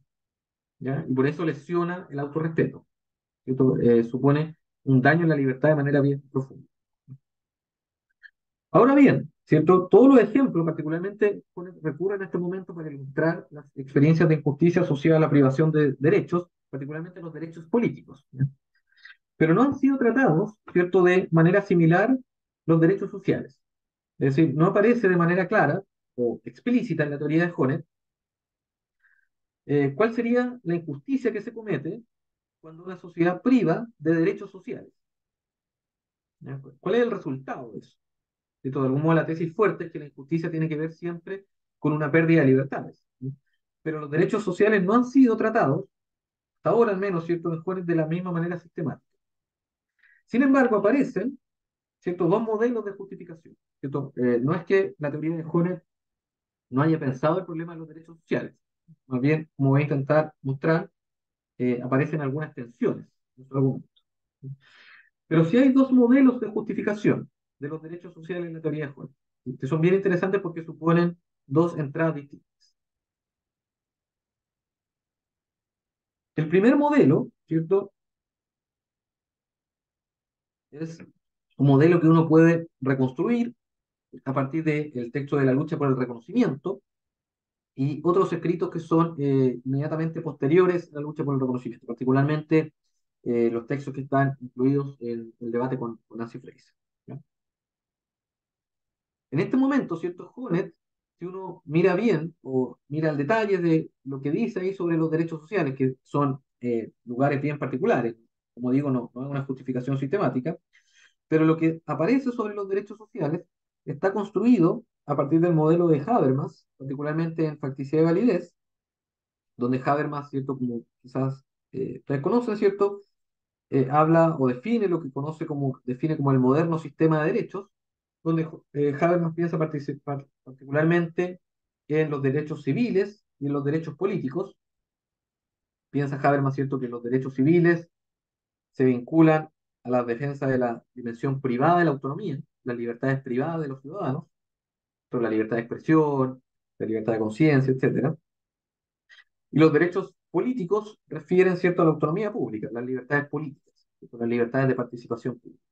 S2: ¿ya? Y por eso lesiona el autorrespeto. Esto supone un daño en la libertad de manera bien profunda. Ahora bien, ¿cierto? Todos los ejemplos, particularmente, recurren a este momento para ilustrar las experiencias de injusticia asociadas a la privación de derechos, particularmente los derechos políticos, ¿ya? Pero no han sido tratados, ¿cierto?, de manera similar los derechos sociales. Es decir, no aparece de manera clara o explícita en la teoría de Jones, ¿cuál sería la injusticia que se comete cuando una sociedad priva de derechos sociales? ¿Ya? ¿Cuál es el resultado de eso? De algún modo, la tesis fuerte es que la injusticia tiene que ver siempre con una pérdida de libertades. ¿Sí? Pero los derechos sociales no han sido tratados, hasta ahora al menos, ¿cierto?, en Jones de la misma manera sistemática. Sin embargo, aparecen, ¿cierto?, dos modelos de justificación. ¿Cierto? No es que la teoría de Jones no haya pensado el problema de los derechos sociales. Más bien, como voy a intentar mostrar, aparecen algunas tensiones en su argumento. Pero sí hay dos modelos de justificación de los derechos sociales en la teoría de Jones, que son bien interesantes porque suponen dos entradas distintas. El primer modelo, ¿cierto?, es un modelo que uno puede reconstruir a partir del texto de la lucha por el reconocimiento y otros escritos que son inmediatamente posteriores a la lucha por el reconocimiento, particularmente los textos que están incluidos en el debate con Nancy Fraser. ¿Ya? En este momento, ¿cierto? Jonet, si uno mira bien o mira el detalle de lo que dice ahí sobre los derechos sociales, que son lugares bien particulares, como digo, no es una justificación sistemática, pero lo que aparece sobre los derechos sociales está construido a partir del modelo de Habermas, particularmente en facticidad y validez, donde Habermas, ¿cierto? Como quizás ustedes conocen, ¿cierto? Habla o define lo que define como el moderno sistema de derechos, donde Habermas piensa participar particularmente en los derechos civiles y en los derechos políticos. Piensa Habermas, ¿cierto?, que los derechos civiles se vinculan a la defensa de la dimensión privada de la autonomía, las libertades privadas de los ciudadanos, sobre la libertad de expresión, la libertad de conciencia, etcétera. Y los derechos políticos refieren, ¿cierto?, a la autonomía pública, las libertades políticas, ¿cierto?, las libertades de participación pública,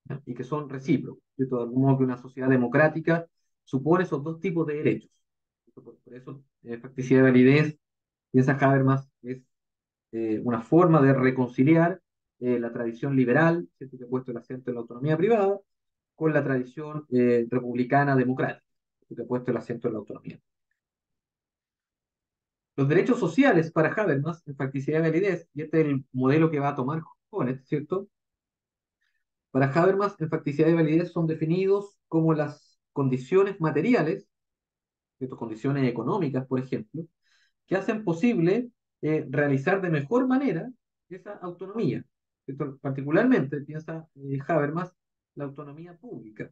S2: ¿ya? Y que son recíprocos, ¿cierto? De algún modo que una sociedad democrática supone esos dos tipos de derechos. Por eso, facticidad y validez, piensa Habermas, es una forma de reconciliar la tradición liberal, ¿cierto?, que ha puesto el acento en la autonomía privada, con la tradición republicana democrática, que ha puesto el acento en la autonomía. Los derechos sociales para Habermas, en facticidad y validez, y este es el modelo que va a tomar Jones, ¿cierto? Para Habermas, en facticidad y validez son definidos como las condiciones materiales, ¿cierto?, condiciones económicas, por ejemplo, que hacen posible realizar de mejor manera esa autonomía. ¿Cierto? Particularmente, piensa Habermas, la autonomía pública.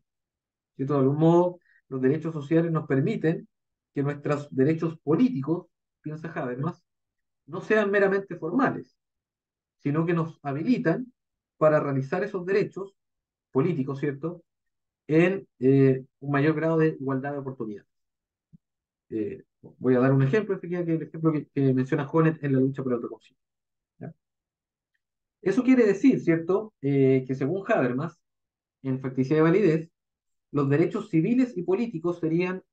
S2: ¿Cierto? De algún modo, los derechos sociales nos permiten que nuestros derechos políticos, piensa Habermas, no sean meramente formales, sino que nos habilitan para realizar esos derechos políticos, ¿cierto?, en un mayor grado de igualdad de oportunidades. Voy a dar un ejemplo, que es el ejemplo que menciona Jonet en la lucha por el reconocimiento. ¿Ya? Eso quiere decir, ¿cierto?, que según Habermas, en facticidad de validez, los derechos civiles y políticos serían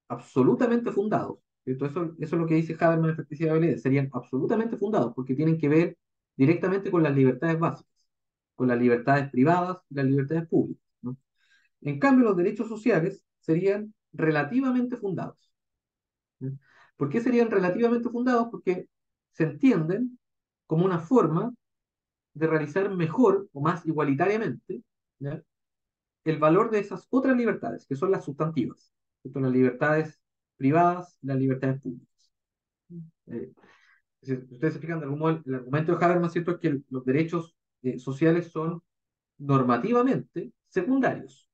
S2: absolutamente fundados. ¿Cierto? Eso es lo que dice Habermas en facticidad de validez, serían absolutamente fundados porque tienen que ver directamente con las libertades básicas, con las libertades privadas y las libertades públicas, ¿no? En cambio, los derechos sociales serían relativamente fundados. ¿Ya? ¿Por qué serían relativamente fundados? Porque se entienden como una forma de realizar mejor o más igualitariamente, ¿ya?, el valor de esas otras libertades, que son las sustantivas, ¿cierto? Las libertades privadas y las libertades públicas. Eh, si ustedes se fijan, de algún modo, el argumento de Habermas, ¿cierto?, es que los derechos sociales son normativamente secundarios,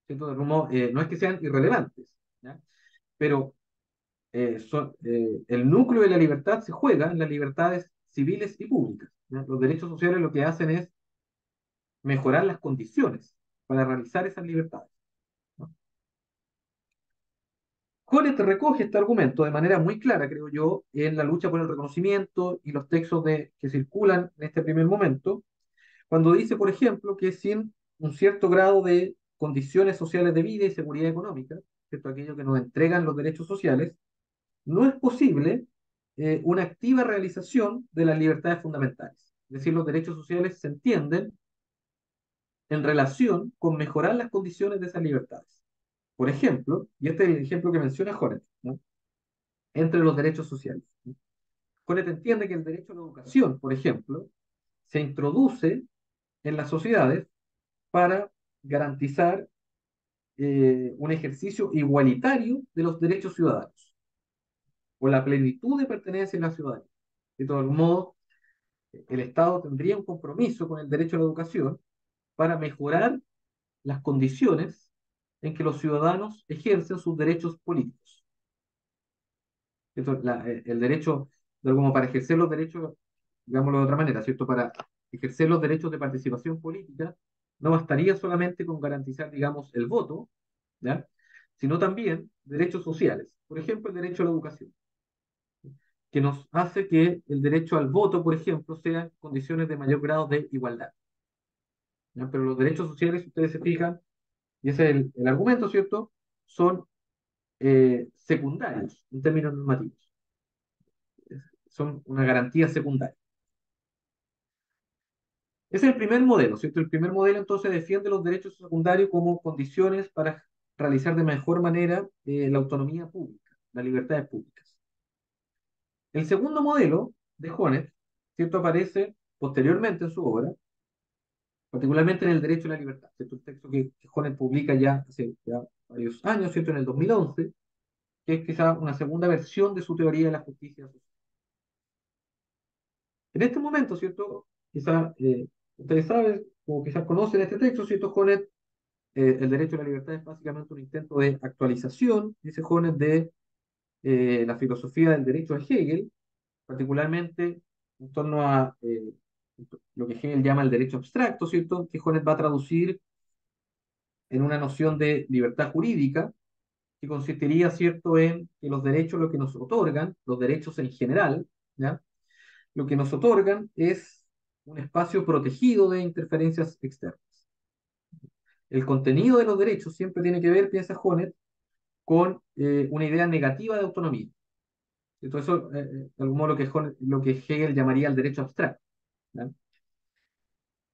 S2: ¿cierto? De algún modo, no es que sean irrelevantes, ¿ya?, pero el núcleo de la libertad se juega en las libertades civiles y públicas, ¿ya? Los derechos sociales lo que hacen es mejorar las condiciones para realizar esas libertades, ¿no? Colet recoge este argumento de manera muy clara, creo yo, en la lucha por el reconocimiento y los textos que circulan en este primer momento, cuando dice, por ejemplo, que sin un cierto grado de condiciones sociales de vida y seguridad económica, ¿cierto?, aquello que nos entregan los derechos sociales, no es posible una activa realización de las libertades fundamentales. Es decir, los derechos sociales se entienden en relación con mejorar las condiciones de esas libertades. Por ejemplo, y este es el ejemplo que menciona Horace, ¿no? Entre los derechos sociales. Horace entiende que el derecho a la educación, por ejemplo, se introduce en las sociedades para garantizar un ejercicio igualitario de los derechos ciudadanos o la plenitud de pertenencia en la ciudadanía. De todo modo, el Estado tendría un compromiso con el derecho a la educación para mejorar las condiciones en que los ciudadanos ejercen sus derechos políticos. El derecho, como para ejercer los derechos, digámoslo de otra manera, ¿cierto? Para ejercer los derechos de participación política, no bastaría solamente con garantizar, digamos, el voto, ¿ya? Sino también derechos sociales. Por ejemplo, el derecho a la educación, que nos hace que el derecho al voto, por ejemplo, sean condiciones de mayor grado de igualdad. ¿Ya? Pero los derechos sociales, si ustedes se fijan, y ese es el argumento, ¿cierto? Son secundarios en términos normativos. Son una garantía secundaria. Ese es el primer modelo, ¿cierto? El primer modelo entonces defiende los derechos secundarios como condiciones para realizar de mejor manera la autonomía pública, las libertades públicas. El segundo modelo de Jones, ¿cierto? Aparece posteriormente en su obra, particularmente en el derecho a la libertad, ¿cierto? Un texto que Jones publica ya hace ya varios años, ¿cierto? En el 2011, que es quizá una segunda versión de su teoría de la justicia social. En este momento, ¿cierto? Quizá ustedes saben, o quizás conocen este texto, ¿cierto? Jones, el derecho a la libertad es básicamente un intento de actualización, dice Jones, de la filosofía del derecho de Hegel, particularmente en torno a lo que Hegel llama el derecho abstracto, ¿cierto? Que Jones va a traducir en una noción de libertad jurídica, que consistiría, ¿cierto?, en que los derechos, lo que nos otorgan, los derechos en general, ¿ya? Lo que nos otorgan es un espacio protegido de interferencias externas. El contenido de los derechos siempre tiene que ver, piensa Jones, con una idea negativa de autonomía. Entonces, eso, de algún modo, lo que Hegel llamaría el derecho abstracto. ¿Ya?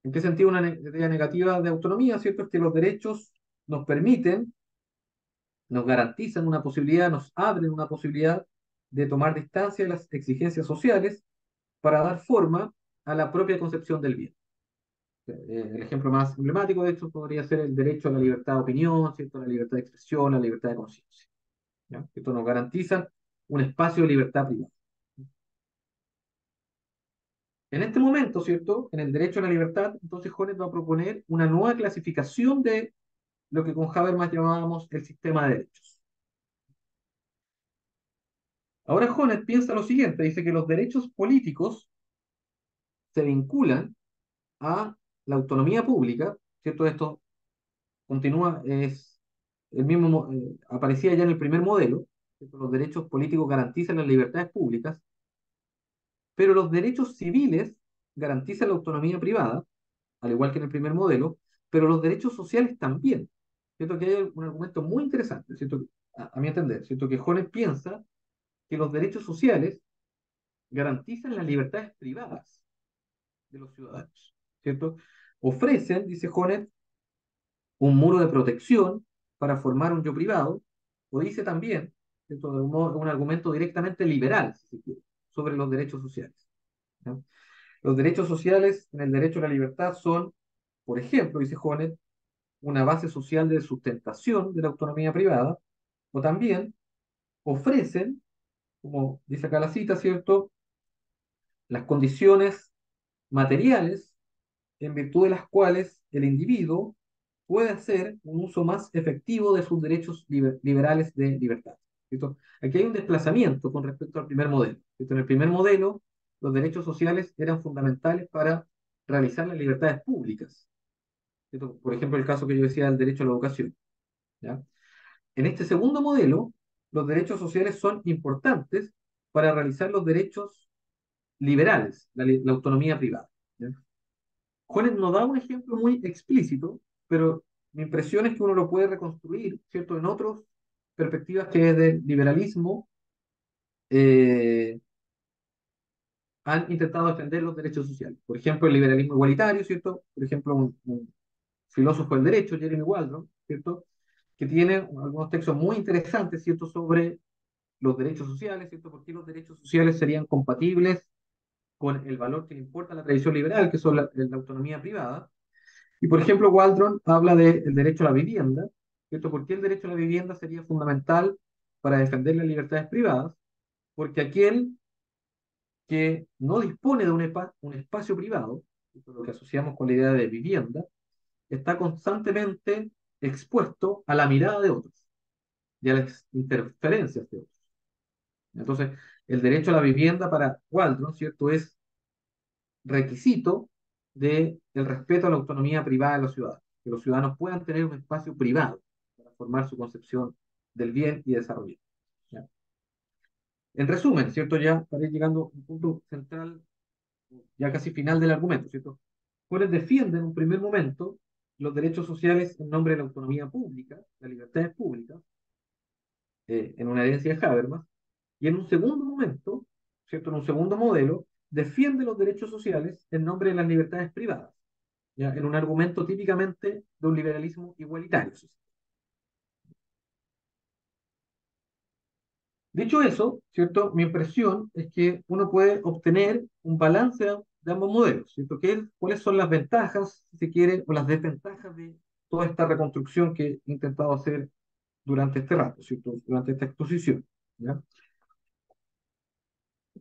S2: ¿En qué sentido una idea negativa de autonomía? ¿Cierto? Es que los derechos nos permiten, nos garantizan una posibilidad, nos abren una posibilidad de tomar distancia de las exigencias sociales para dar forma a la propia concepción del bien. El ejemplo más emblemático de esto podría ser el derecho a la libertad de opinión, ¿cierto? A la libertad de expresión, a la libertad de conciencia. ¿Ya? Esto nos garantiza un espacio de libertad privada. En este momento, ¿cierto? En el derecho a la libertad, entonces Jones va a proponer una nueva clasificación de lo que con Habermas llamábamos el sistema de derechos. Ahora Jones piensa lo siguiente, dice que los derechos políticos se vinculan a la autonomía pública, ¿cierto? Esto continúa, es el mismo, aparecía ya en el primer modelo, ¿cierto? Los derechos políticos garantizan las libertades públicas, pero los derechos civiles garantizan la autonomía privada, al igual que en el primer modelo, pero los derechos sociales también. Siento que hay un argumento muy interesante, ¿cierto? A mi entender, ¿cierto? Que Jones piensa que los derechos sociales garantizan las libertades privadas de los ciudadanos, ¿cierto? Ofrecen, dice Jones, un muro de protección para formar un yo privado, o dice también, ¿cierto? Un argumento directamente liberal, si se quiere, sobre los derechos sociales. ¿No? Los derechos sociales en el derecho a la libertad son, por ejemplo, dice Jones, una base social de sustentación de la autonomía privada, o también ofrecen, como dice acá la cita, ¿cierto?, las condiciones materiales en virtud de las cuales el individuo puede hacer un uso más efectivo de sus derechos liberales de libertad. ¿Cierto? Aquí hay un desplazamiento con respecto al primer modelo. ¿Cierto? En el primer modelo, los derechos sociales eran fundamentales para realizar las libertades públicas. ¿Cierto? Por ejemplo, el caso que yo decía del derecho a la educación. ¿Ya? En este segundo modelo, los derechos sociales son importantes para realizar los derechos liberales, la autonomía privada. ¿Ya? Jones nos da un ejemplo muy explícito, pero mi impresión es que uno lo puede reconstruir, ¿cierto?, en otras perspectivas que desde el liberalismo eh, han intentado defender los derechos sociales. Por ejemplo, el liberalismo igualitario, ¿cierto? Por ejemplo, un filósofo del derecho, Jeremy Waldron, ¿cierto?, que tiene algunos textos muy interesantes, ¿cierto?, sobre los derechos sociales, ¿cierto?, por qué los derechos sociales serían compatibles con el valor que le importa a la tradición liberal, que son la autonomía privada. Y, por ejemplo, Waldron habla del derecho a la vivienda, ¿cierto? ¿Por qué el derecho a la vivienda sería fundamental para defender las libertades privadas? Porque aquel que no dispone de un espacio privado, ¿cierto?, lo que asociamos con la idea de vivienda, está constantemente expuesto a la mirada de otros y a las interferencias de otros. Entonces, el derecho a la vivienda para Waldron, ¿cierto?, es requisito del respeto a la autonomía privada de los ciudadanos, que los ciudadanos puedan tener un espacio privado para formar su concepción del bien y desarrollo. ¿Ya? En resumen, ¿cierto? Ya para ir llegando a un punto central, ya casi final del argumento, ¿cierto? Quienes defienden en un primer momento los derechos sociales en nombre de la autonomía pública, las libertades públicas, en una herencia de Habermas, y en un segundo momento, ¿cierto? En un segundo modelo, defiende los derechos sociales en nombre de las libertades privadas, ¿ya? En un argumento típicamente de un liberalismo igualitario. Dicho eso, ¿cierto? Mi impresión es que uno puede obtener un balance de ambos modelos, ¿cierto? ¿Cuáles son las ventajas, si se quiere, o las desventajas de toda esta reconstrucción que he intentado hacer durante este rato, ¿cierto? Durante esta exposición, ¿ya?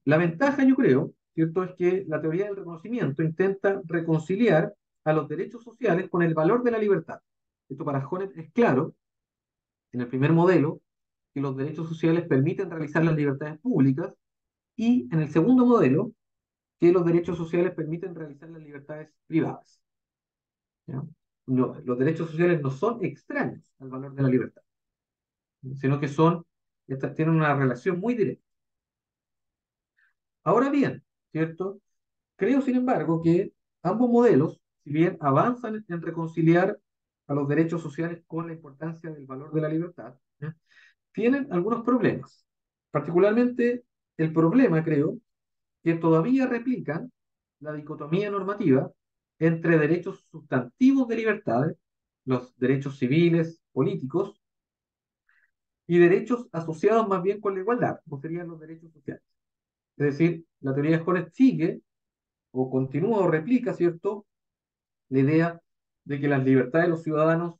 S2: La ventaja, yo creo, ¿cierto?, es que la teoría del reconocimiento intenta reconciliar a los derechos sociales con el valor de la libertad. Esto para Jonet es claro en el primer modelo, que los derechos sociales permiten realizar las libertades públicas, y en el segundo modelo, que los derechos sociales permiten realizar las libertades privadas. ¿Ya? No, los derechos sociales no son extraños al valor de la libertad, sino que tienen una relación muy directa. Ahora bien, ¿cierto? Creo, sin embargo, que ambos modelos, si bien avanzan en reconciliar a los derechos sociales con la importancia del valor de la libertad, ¿ya?, tienen algunos problemas. Particularmente el problema, creo, que todavía replican la dicotomía normativa entre derechos sustantivos de libertades, los derechos civiles, políticos, y derechos asociados más bien con la igualdad, como serían los derechos sociales. Es decir, la teoría de Jones sigue o continúa o replica, ¿cierto?, la idea de que las libertades de los ciudadanos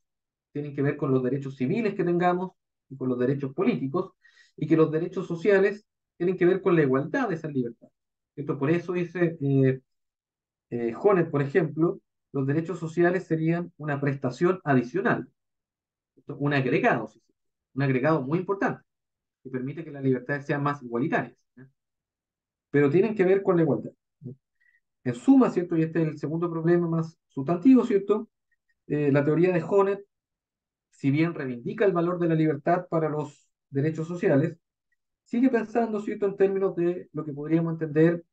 S2: tienen que ver con los derechos civiles que tengamos y con los derechos políticos, y que los derechos sociales tienen que ver con la igualdad de esas libertades. Esto por eso dice Jonet, por ejemplo, los derechos sociales serían una prestación adicional, un agregado, ¿sí? Un agregado muy importante, que permite que las libertades sean más igualitarias, ¿eh? Pero tienen que ver con la igualdad. En suma, ¿cierto? Y este es el segundo problema más sustantivo, ¿cierto? La teoría de Jonet, si bien reivindica el valor de la libertad para los derechos sociales, sigue pensando, ¿cierto?, en términos de lo que podríamos entender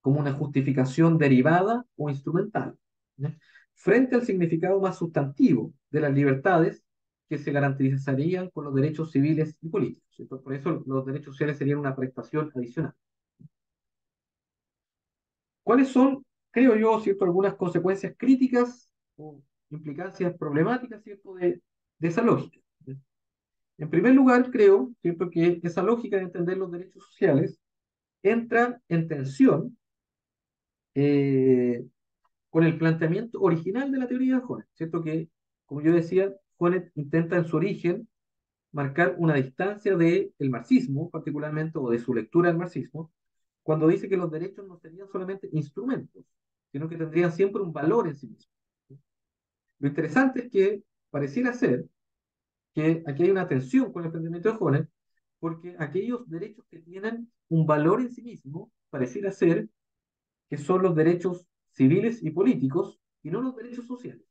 S2: como una justificación derivada o instrumental, ¿ya?, frente al significado más sustantivo de las libertades que se garantizarían con los derechos civiles y políticos, ¿cierto? Por eso los derechos sociales serían una prestación adicional. ¿Cuáles son, creo yo, cierto, algunas consecuencias críticas o implicancias problemáticas, cierto, de esa lógica? En primer lugar, creo, cierto, que esa lógica de entender los derechos sociales entra en tensión eh, con el planteamiento original de la teoría de Jonet, ¿cierto? Que, como yo decía, Jonet intenta en su origen marcar una distancia del marxismo, particularmente, o de su lectura del marxismo, cuando dice que los derechos no serían solamente instrumentos, sino que tendrían siempre un valor en sí mismos. Lo interesante es que pareciera ser que aquí hay una tensión con el planteamiento de Jonet, porque aquellos derechos que tienen un valor en sí mismo pareciera ser que son los derechos civiles y políticos y no los derechos sociales.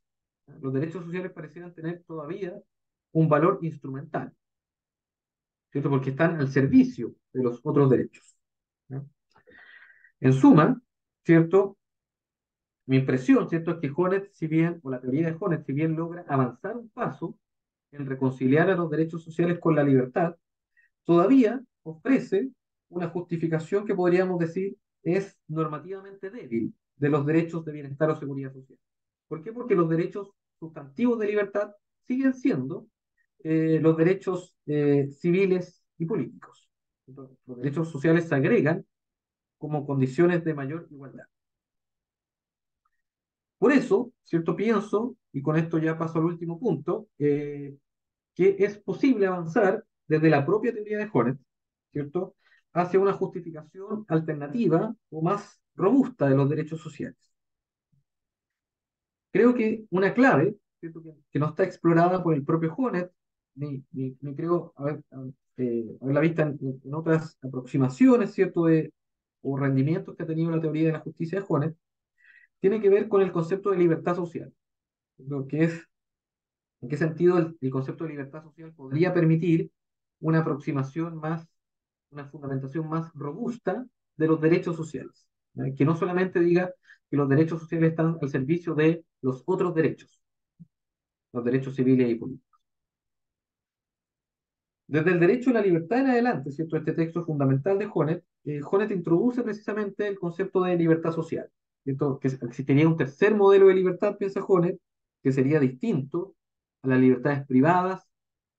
S2: Los derechos sociales parecieran tener todavía un valor instrumental, ¿cierto? Porque están al servicio de los otros derechos, ¿no? En suma, ¿cierto? Mi impresión, ¿cierto?, es que Jonet, si bien, o la teoría de Jonet, si bien logra avanzar un paso en reconciliar a los derechos sociales con la libertad, todavía ofrece una justificación que podríamos decir es normativamente débil de los derechos de bienestar o seguridad social. ¿Por qué? Porque los derechos sustantivos de libertad siguen siendo los derechos civiles y políticos. Entonces, los derechos sociales se agregan como condiciones de mayor igualdad. Por eso, ¿cierto? Pienso, y con esto ya paso al último punto, que es posible avanzar desde la propia teoría de Hornet, ¿cierto? Hacia una justificación alternativa o más robusta de los derechos sociales. Creo que una clave, ¿cierto? Que no está explorada por el propio Hornet, ni creo haberla vista en otras aproximaciones, ¿cierto? O rendimientos que ha tenido la teoría de la justicia de Hornet, tiene que ver con el concepto de libertad social. Lo que es, ¿en qué sentido el concepto de libertad social podría permitir una aproximación más, una fundamentación más robusta de los derechos sociales? ¿Ya? Que no solamente diga que los derechos sociales están al servicio de los otros derechos, los derechos civiles y políticos. Desde el derecho a la libertad en adelante, ¿cierto? Este texto fundamental de Honnet, Honnet introduce precisamente el concepto de libertad social, ¿cierto? Que existiría un tercer modelo de libertad, piensa Honnet, que sería distinto a las libertades privadas,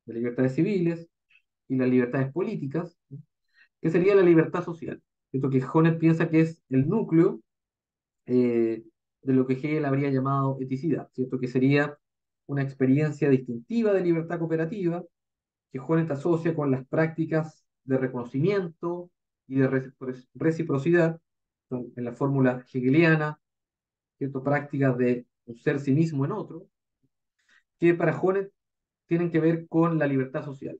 S2: las libertades civiles y las libertades políticas, ¿no? Que sería la libertad social, ¿cierto? Que Honnet piensa que es el núcleo eh, de lo que Hegel habría llamado eticidad, ¿cierto? Que sería una experiencia distintiva de libertad cooperativa que Hornet asocia con las prácticas de reconocimiento y de reciprocidad, en la fórmula hegeliana, ¿cierto? Prácticas de un ser sí mismo en otro, que para Hornet tienen que ver con la libertad social.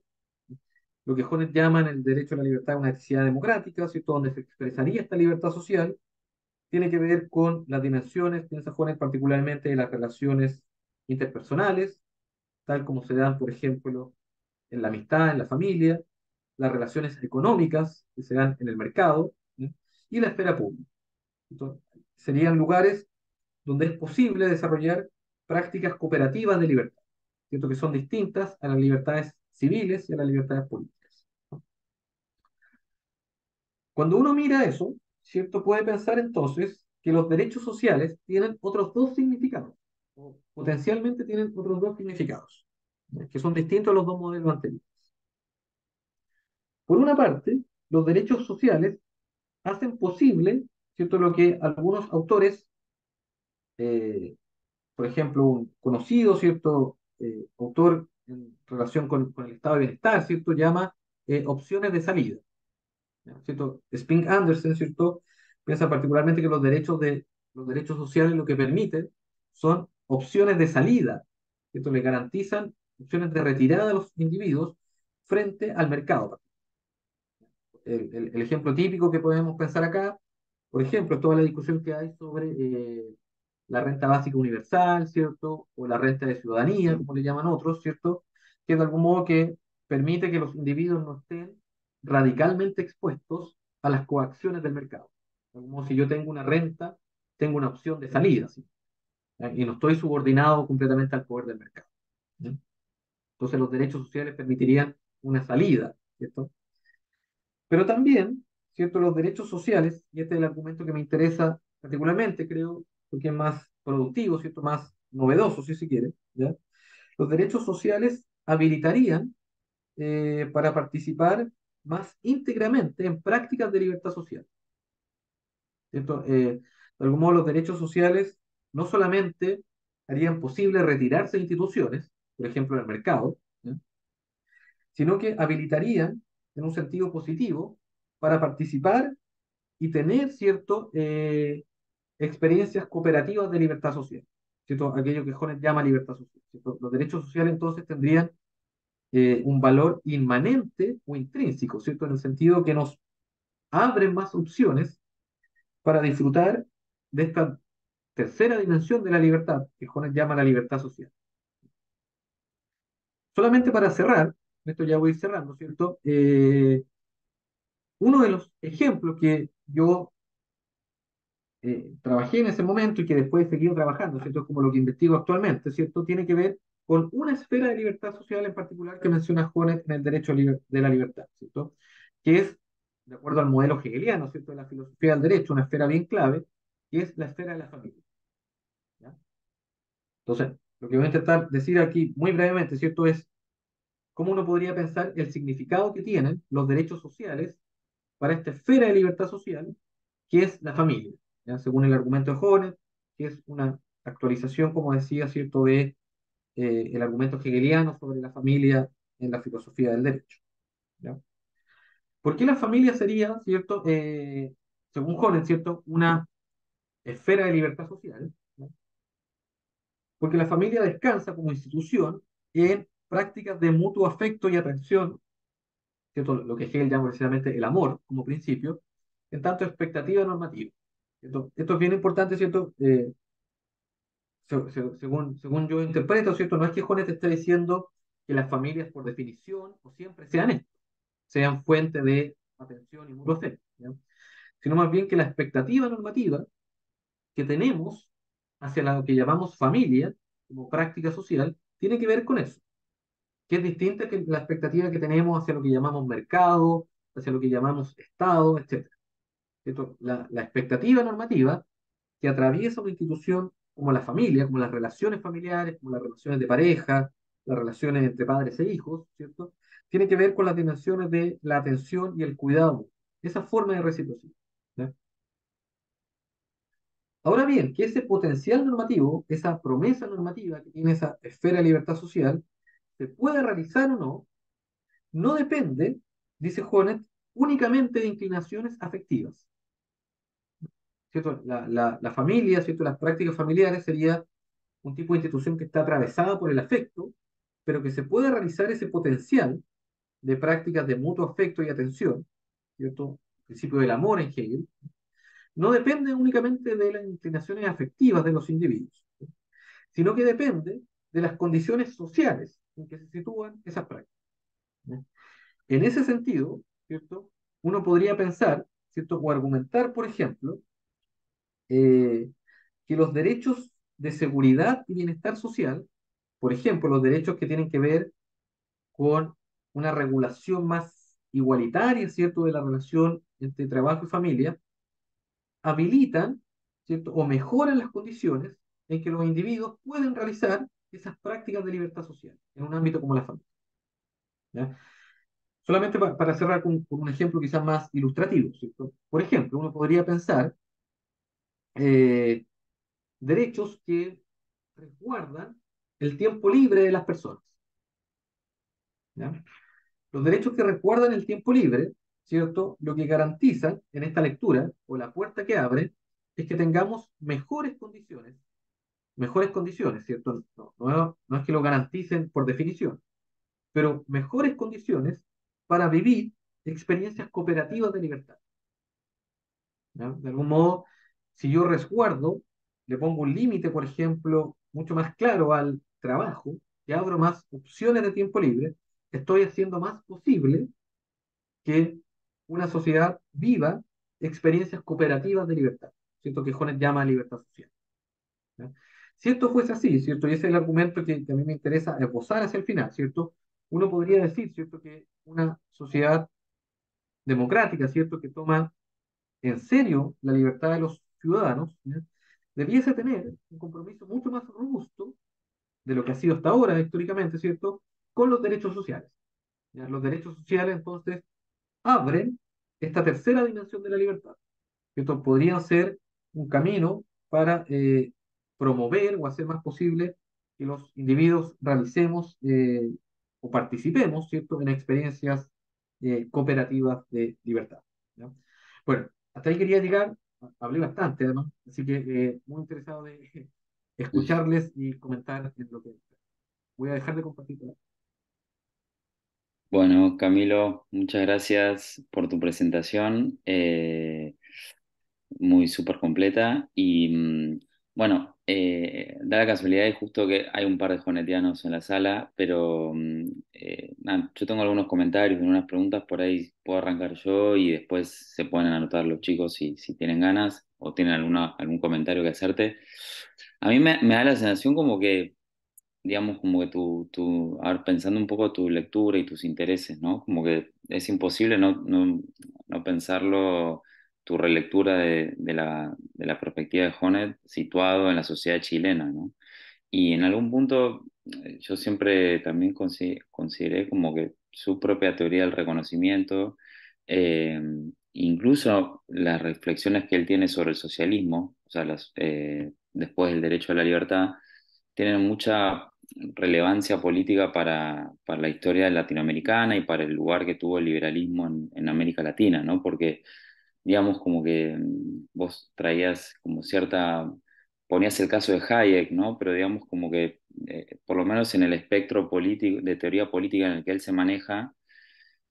S2: Lo que Hornet llama en el derecho a la libertad una necesidad democrática, ¿cierto? Donde se expresaría esta libertad social, tiene que ver con las dimensiones, piensa Hornet particularmente de las relaciones interpersonales, tal como se dan, por ejemplo, en la amistad, en la familia, las relaciones económicas que se dan en el mercado, ¿sí? Y la esfera pública. Entonces, serían lugares donde es posible desarrollar prácticas cooperativas de libertad, ¿cierto? Que son distintas a las libertades civiles y a las libertades políticas. Cuando uno mira eso, ¿cierto? Puede pensar entonces que los derechos sociales tienen otros dos significados, o potencialmente tienen otros dos significados, ¿ya? Que son distintos a los dos modelos anteriores. Por una parte, los derechos sociales hacen posible, ¿cierto? Lo que algunos autores, eh, por ejemplo, un conocido, ¿cierto? Autor en relación con el estado de bienestar, ¿cierto? Llama opciones de salida, ¿ya? ¿Cierto? Spink Anderson, ¿cierto? Piensa particularmente que los derechos sociales lo que permiten son opciones de salida, ¿cierto? Le garantizan opciones de retirada a los individuos frente al mercado. El ejemplo típico que podemos pensar acá, por ejemplo, toda la discusión que hay sobre la renta básica universal, ¿cierto? O la renta de ciudadanía, como le llaman otros, ¿cierto? Que de algún modo que permite que los individuos no estén radicalmente expuestos a las coacciones del mercado. De algún modo, si yo tengo una renta, tengo una opción de salida, ¿sí? Y no estoy subordinado completamente al poder del mercado, ¿sí? Entonces los derechos sociales permitirían una salida, ¿cierto? Pero también, ¿cierto? Los derechos sociales, y este es el argumento que me interesa particularmente, creo, porque es más productivo, ¿cierto? Más novedoso, si se quiere, ¿ya? Los derechos sociales habilitarían para participar más íntegramente en prácticas de libertad social, ¿cierto? De algún modo, los derechos sociales no solamente harían posible retirarse de instituciones, por ejemplo, del mercado, ¿ya? Sino que habilitarían, en un sentido positivo, para participar y tener, ¿cierto? Experiencias cooperativas de libertad social, ¿cierto? Aquello que Jones llama libertad social, ¿cierto? Los derechos sociales entonces tendrían un valor inmanente o intrínseco, ¿cierto? En el sentido que nos abren más opciones para disfrutar de esta tercera dimensión de la libertad, que Jones llama la libertad social. Solamente para cerrar, esto ya voy cerrando, ¿cierto? Uno de los ejemplos que yo trabajé en ese momento y que después he seguido trabajando, ¿cierto? Es como lo que investigo actualmente, ¿cierto? Tiene que ver con una esfera de libertad social en particular que menciona Jones en el derecho de la libertad, ¿cierto? Que es, de acuerdo al modelo hegeliano, ¿cierto? De la filosofía del derecho, una esfera bien clave, que es la esfera de la familia, ¿ya? Entonces, lo que voy a intentar decir aquí muy brevemente, ¿cierto? Es cómo uno podría pensar el significado que tienen los derechos sociales para esta esfera de libertad social, que es la familia, ¿ya? Según el argumento de Jones, que es una actualización, como decía, ¿cierto?, de el argumento hegeliano sobre la familia en la filosofía del derecho. ¿Ya? ¿Por qué la familia sería, ¿cierto?, según Jones, ¿cierto?, una esfera de libertad social? ¿Ya? Porque la familia descansa como institución en prácticas de mutuo afecto y atención, ¿cierto? Lo que Hegel llama precisamente el amor como principio, en tanto expectativa normativa. Esto es bien importante, ¿cierto? Según yo interpreto, ¿cierto? No es que Jones te esté diciendo que las familias por definición o siempre sean esto, sean fuente de atención y mutuo afecto, ¿ya? Sino más bien que la expectativa normativa que tenemos hacia lo que llamamos familia como práctica social tiene que ver con eso, que es distinta que la expectativa que tenemos hacia lo que llamamos mercado, hacia lo que llamamos Estado, etcétera. La expectativa normativa que atraviesa una institución como la familia, como las relaciones familiares, como las relaciones de pareja, las relaciones entre padres e hijos, ¿cierto? Tiene que ver con las dimensiones de la atención y el cuidado, esa forma de reciprocidad. ¿Ya? Ahora bien, que ese potencial normativo, esa promesa normativa que tiene esa esfera de libertad social, se pueda realizar o no, no depende, dice Jonet, únicamente de inclinaciones afectivas. ¿Cierto? La familia, ¿cierto? Las prácticas familiares sería un tipo de institución que está atravesada por el afecto, pero que se puede realizar ese potencial de prácticas de mutuo afecto y atención, ¿cierto? El principio del amor en Hegel, no depende únicamente de las inclinaciones afectivas de los individuos, sino que depende de las condiciones sociales en que se sitúan esas prácticas. ¿No? En ese sentido, ¿cierto? Uno podría pensar, ¿cierto? O argumentar, por ejemplo, eh, que los derechos de seguridad y bienestar social, por ejemplo, los derechos que tienen que ver con una regulación más igualitaria, ¿cierto?, de la relación entre trabajo y familia, habilitan, ¿cierto?, o mejoran las condiciones en que los individuos pueden realizar esas prácticas de libertad social en un ámbito como la familia. ¿Ya? Solamente para cerrar con un ejemplo quizás más ilustrativo, ¿cierto? Por ejemplo, uno podría pensar eh, derechos que resguardan el tiempo libre de las personas. ¿Ya? Los derechos que resguardan el tiempo libre, ¿cierto? Lo que garantizan en esta lectura, o la puerta que abre, es que tengamos mejores condiciones, ¿cierto? No es que lo garanticen por definición, pero mejores condiciones para vivir experiencias cooperativas de libertad. ¿Ya? De algún modo, si yo resguardo, le pongo un límite, por ejemplo, mucho más claro al trabajo, y abro más opciones de tiempo libre, estoy haciendo más posible que una sociedad viva experiencias cooperativas de libertad, ¿cierto? Que Jones llama libertad social. ¿Ya? Si esto fuese así, ¿cierto? Y ese es el argumento que a mí me interesa esbozar hacia el final, ¿cierto? Uno podría decir, ¿cierto?, que una sociedad democrática, ¿cierto?, que toma en serio la libertad de los ciudadanos, ¿ya?, debiese tener un compromiso mucho más robusto de lo que ha sido hasta ahora históricamente, ¿cierto?, con los derechos sociales. ¿Ya? Los derechos sociales, entonces, abren esta tercera dimensión de la libertad. Esto podría ser un camino para promover o hacer más posible que los individuos realicemos o participemos, ¿cierto?, en experiencias cooperativas de libertad. ¿Ya? Bueno, hasta ahí quería llegar, hablé bastante además, así que muy interesado de escucharles y comentar en lo que voy a dejar de compartir.
S1: Bueno, Camilo, muchas gracias por tu presentación. Muy súper completa y bueno, da la casualidad y justo que hay un par de jonetianos en la sala, pero nada, yo tengo algunos comentarios y unas preguntas, por ahí puedo arrancar yo y después se pueden anotar los chicos si tienen ganas o tienen algún comentario que hacerte. A mí me da la sensación como que digamos, como que a ver, pensando un poco tu lectura y tus intereses, ¿no? Como que es imposible no pensarlo, tu relectura de la perspectiva de Jonet situado en la sociedad chilena, ¿no? Y en algún punto yo siempre también consideré como que su propia teoría del reconocimiento, eh, incluso las reflexiones que él tiene sobre el socialismo, o sea, después del derecho a la libertad, tienen mucha relevancia política para la historia latinoamericana y para el lugar que tuvo el liberalismo en América Latina, ¿no? Porque, digamos, como que vos traías como cierta, ponías el caso de Hayek, ¿no? Pero digamos como que, por lo menos en el espectro político, de teoría política en el que él se maneja,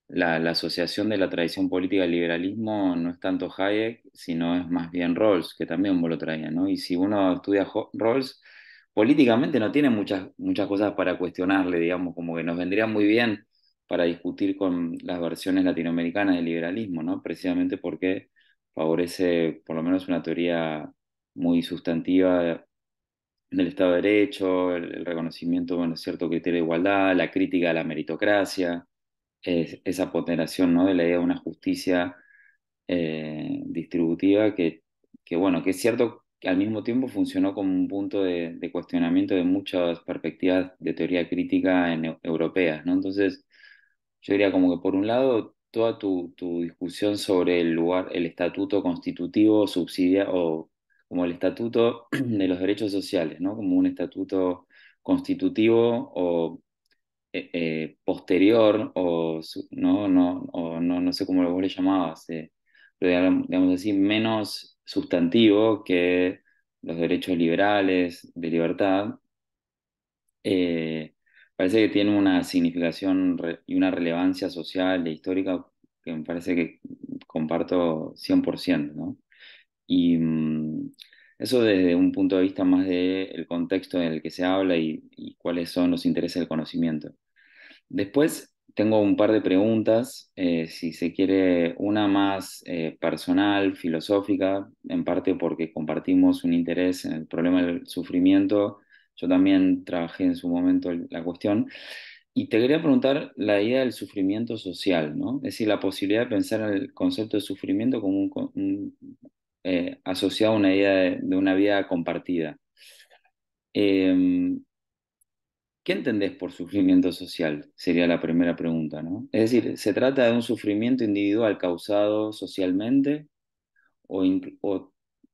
S1: la asociación de la tradición política del liberalismo no es tanto Hayek, sino es más bien Rawls, que también vos lo traías, ¿no? Y si uno estudia Rawls, políticamente no tiene muchas cosas para cuestionarle, digamos, como que nos vendría muy bien para discutir con las versiones latinoamericanas del liberalismo, ¿no? Precisamente porque favorece por lo menos una teoría muy sustantiva del Estado de Derecho, el reconocimiento, bueno, de cierto criterio de igualdad, la crítica a la meritocracia, esa ponderación, ¿no? De la idea de una justicia distributiva bueno, que es cierto que al mismo tiempo funcionó como un punto de cuestionamiento de muchas perspectivas de teoría crítica europeas, ¿no? Entonces, yo diría como que por un lado, toda tu discusión sobre el lugar, el estatuto constitutivo subsidia o como el estatuto de los derechos sociales, ¿no? Como un estatuto constitutivo o posterior o no sé cómo vos le llamabas, pero digamos así, menos sustantivo que los derechos liberales de libertad, parece que tiene una significación y una relevancia social e histórica que me parece que comparto 100%, ¿no? Y eso desde un punto de vista más del contexto en el que se habla y cuáles son los intereses del conocimiento. Después tengo un par de preguntas, si se quiere, una más personal, filosófica, en parte porque compartimos un interés en el problema del sufrimiento. Yo también trabajé en su momento la cuestión. Y te quería preguntar la idea del sufrimiento social, ¿no? Es decir, la posibilidad de pensar en el concepto de sufrimiento como asociado a una idea de una vida compartida. Eh, ¿Qué entendés por sufrimiento social? Sería la primera pregunta, ¿no? Es decir, ¿se trata de un sufrimiento individual causado socialmente o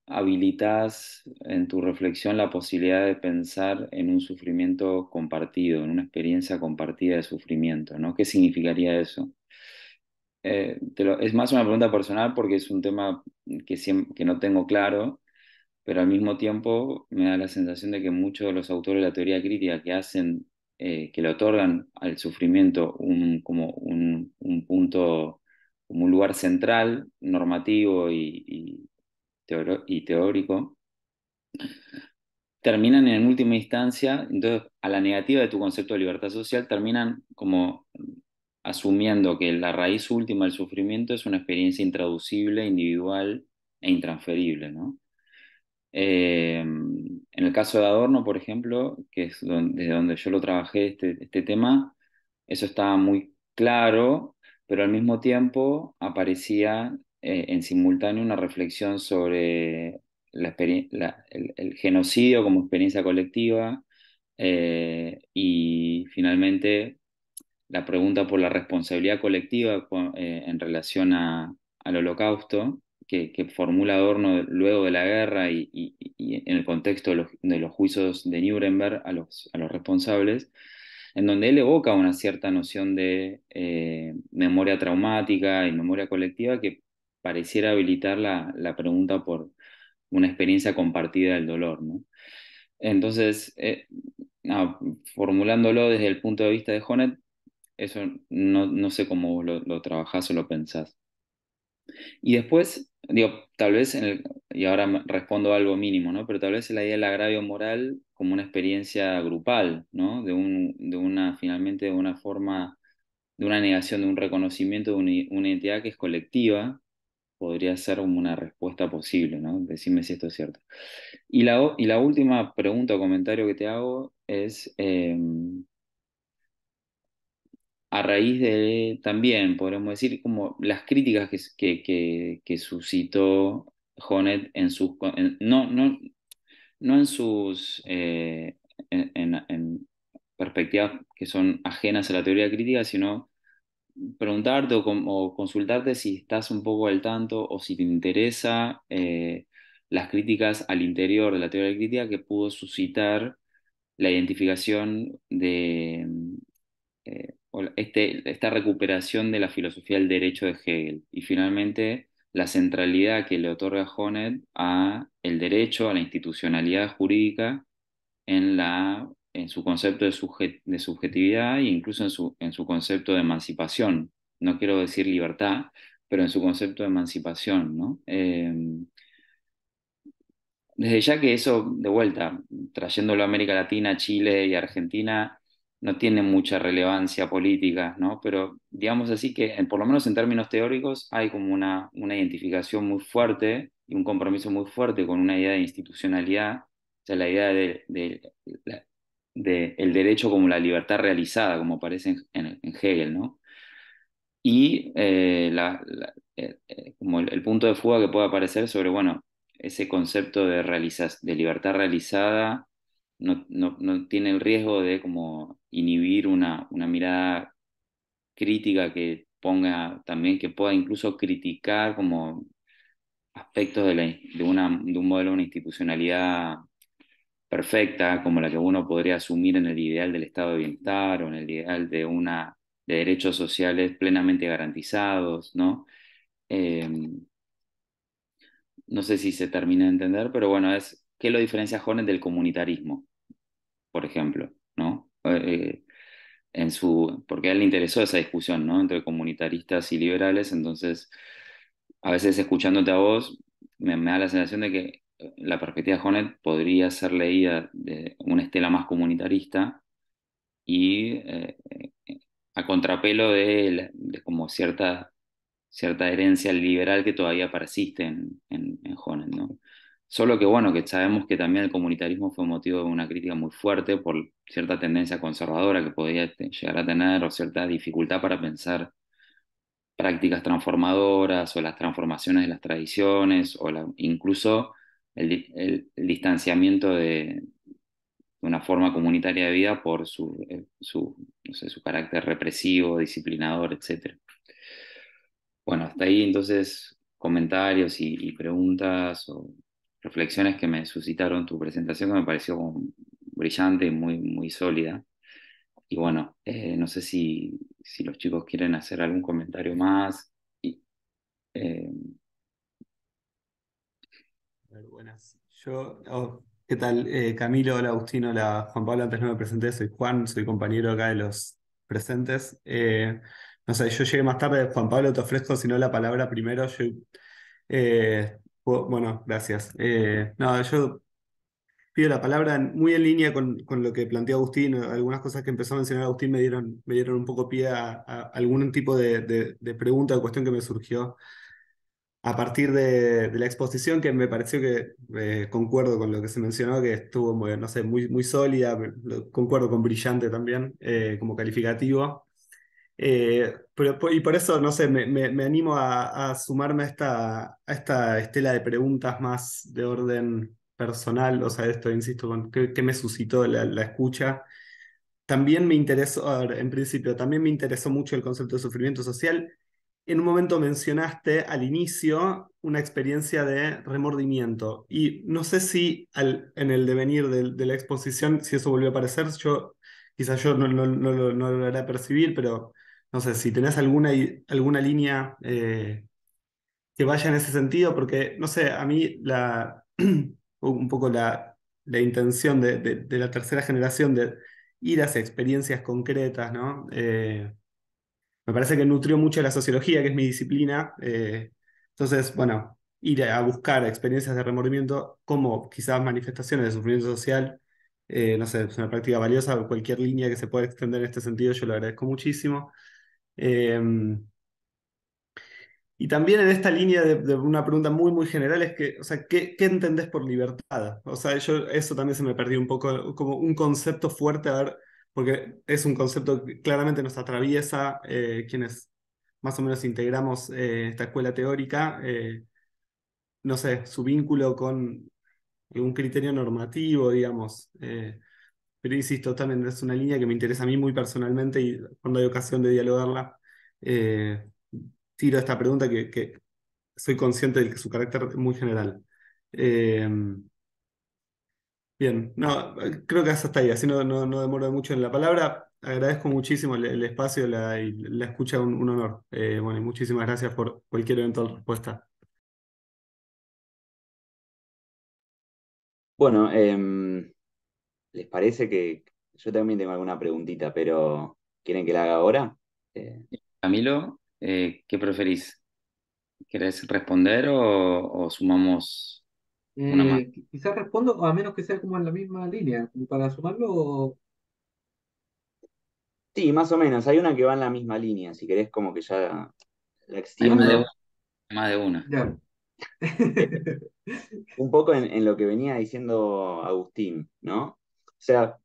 S1: habilitas en tu reflexión la posibilidad de pensar en un sufrimiento compartido, en una experiencia compartida de sufrimiento, ¿no? ¿Qué significaría eso? Es más una pregunta personal porque es un tema que no tengo claro, pero al mismo tiempo me da la sensación de que muchos de los autores de la teoría crítica que le otorgan al sufrimiento un punto, como un lugar central, normativo y teórico, terminan en última instancia, entonces a la negativa de tu concepto de libertad social, terminan como asumiendo que la raíz última del sufrimiento es una experiencia intraducible, individual e intransferible, ¿no? En el caso de Adorno, por ejemplo, que es desde donde yo lo trabajé este tema, eso estaba muy claro, pero al mismo tiempo aparecía en simultáneo una reflexión sobre el genocidio como experiencia colectiva y finalmente la pregunta por la responsabilidad colectiva en relación al Holocausto, que formula Adorno luego de la guerra y en el contexto de los juicios de Nuremberg a los responsables, en donde él evoca una cierta noción de memoria traumática y memoria colectiva que pareciera habilitar la pregunta por una experiencia compartida del dolor, ¿no? Entonces, no, formulándolo desde el punto de vista de Honet, eso no sé cómo vos lo trabajás o lo pensás. Y después, digo, tal vez, y ahora respondo algo mínimo, ¿no? Pero tal vez la idea del agravio moral como una experiencia grupal, ¿no? Finalmente, de una forma, de una negación, de un reconocimiento de una identidad que es colectiva, podría ser como una respuesta posible, ¿no? Decime si esto es cierto. Y la última pregunta o comentario que te hago es, a raíz de también, podríamos decir, como las críticas que suscitó Jonet en no en sus, perspectivas que son ajenas a la teoría crítica, sino preguntarte o consultarte si estás un poco al tanto o si te interesa las críticas al interior de la teoría crítica que pudo suscitar la identificación de esta recuperación de la filosofía del derecho de Hegel y finalmente la centralidad que le otorga Honneth a el derecho, a la institucionalidad jurídica en su concepto de subjetividad e incluso en su concepto de emancipación. No quiero decir libertad, pero en su concepto de emancipación, ¿no? Desde ya que eso, de vuelta, trayéndolo a América Latina, Chile y Argentina, no tiene mucha relevancia política, ¿no? Pero digamos así que, por lo menos en términos teóricos, hay como una identificación muy fuerte y un compromiso muy fuerte con una idea de institucionalidad, o sea, la idea de el derecho como la libertad realizada, como aparece en Hegel, ¿no? Y como el punto de fuga que puede aparecer sobre, bueno, ese concepto de libertad realizada no tiene el riesgo de como inhibir una mirada crítica que ponga también, que pueda incluso criticar como aspectos de un modelo de una institucionalidad perfecta, como la que uno podría asumir en el ideal del estado de bienestar o en el ideal de derechos sociales plenamente garantizados, ¿no? Eh, no sé si se termina de entender, pero bueno, ¿qué lo diferencia a Hornet del comunitarismo, por ejemplo, ¿no? Porque a él le interesó esa discusión, ¿no? Entre comunitaristas y liberales, entonces, a veces escuchándote a vos, me da la sensación de que la perspectiva de Hornet podría ser leída de una estela más comunitarista y a contrapelo de como cierta herencia liberal que todavía persiste en Honen, ¿no? Solo que bueno, que sabemos que también el comunitarismo fue motivo de una crítica muy fuerte por cierta tendencia conservadora que podía llegar a tener o cierta dificultad para pensar prácticas transformadoras o las transformaciones de las tradiciones o incluso el distanciamiento de una forma comunitaria de vida por no sé, su carácter represivo, disciplinador, etcétera. Bueno, hasta ahí entonces comentarios y preguntas o reflexiones que me suscitaron tu presentación que me pareció como brillante y muy sólida. Y bueno, no sé si los chicos quieren hacer algún comentario más. Y, eh,
S3: A ver, buenas. ¿Qué tal? Camilo, hola Agustín, hola Juan Pablo, antes no me presenté, soy Juan, soy compañero acá de los presentes. No sé, yo llegué más tarde, Juan Pablo, te ofrezco si no la palabra primero. Bueno, gracias. No, yo pido la palabra muy en línea con lo que planteó Agustín. Algunas cosas que empezó a mencionar Agustín me dieron un poco pie a algún tipo de pregunta o cuestión que me surgió a partir de la exposición, que me pareció que concuerdo con lo que se mencionó, que estuvo muy, no sé, muy sólida. Concuerdo con brillante también como calificativo. Y por eso, no sé, me animo a sumarme a esta estela de preguntas más de orden personal. O sea, esto, insisto, con qué me suscitó la escucha. También me interesó, a ver, en principio, también me interesó mucho el concepto de sufrimiento social. En un momento mencionaste al inicio una experiencia de remordimiento y no sé si en el devenir de la exposición, si eso volvió a aparecer, quizás yo no lo logré percibir, pero no sé si tenés alguna línea que vaya en ese sentido, porque no sé, a mí un poco la intención de la tercera generación de ir hacia experiencias concretas, ¿no? Me parece que nutrió mucho la sociología, que es mi disciplina. Entonces, bueno, ir a buscar experiencias de remordimiento como quizás manifestaciones de sufrimiento social, no sé, es una práctica valiosa. Cualquier línea que se pueda extender en este sentido, yo lo agradezco muchísimo. Eh, y también en esta línea de una pregunta muy general es que, o sea, ¿qué entendés por libertad? O sea, eso también se me perdió un poco, como un concepto fuerte, a ver, porque es un concepto que claramente nos atraviesa, quienes más o menos integramos esta escuela teórica, no sé, su vínculo con algún criterio normativo, digamos. pero insisto, también es una línea que me interesa a mí muy personalmente y cuando hay ocasión de dialogarla, eh, tiro esta pregunta que soy consciente de que su carácter es muy general. Eh, Bien, no, creo que hasta ahí, así no demoro mucho en la palabra. Agradezco muchísimo el espacio y la escucha, un honor. Bueno, y muchísimas gracias por cualquier eventual respuesta.
S4: Bueno, ¿les parece que yo también tengo alguna preguntita, pero quieren que la haga ahora? Eh,
S1: Camilo, ¿qué preferís? ¿Querés responder o sumamos una más?
S2: Quizás respondo, o a menos que sea como en la misma línea, como para sumarlo,
S4: sí, más o menos. Hay una que va en la misma línea. Si querés, como que ya la
S1: Hay más de una,
S4: extiendo.
S1: más de una.
S2: ya.
S4: Eh, un poco en lo que venía diciendo Agustín, ¿no? O sea,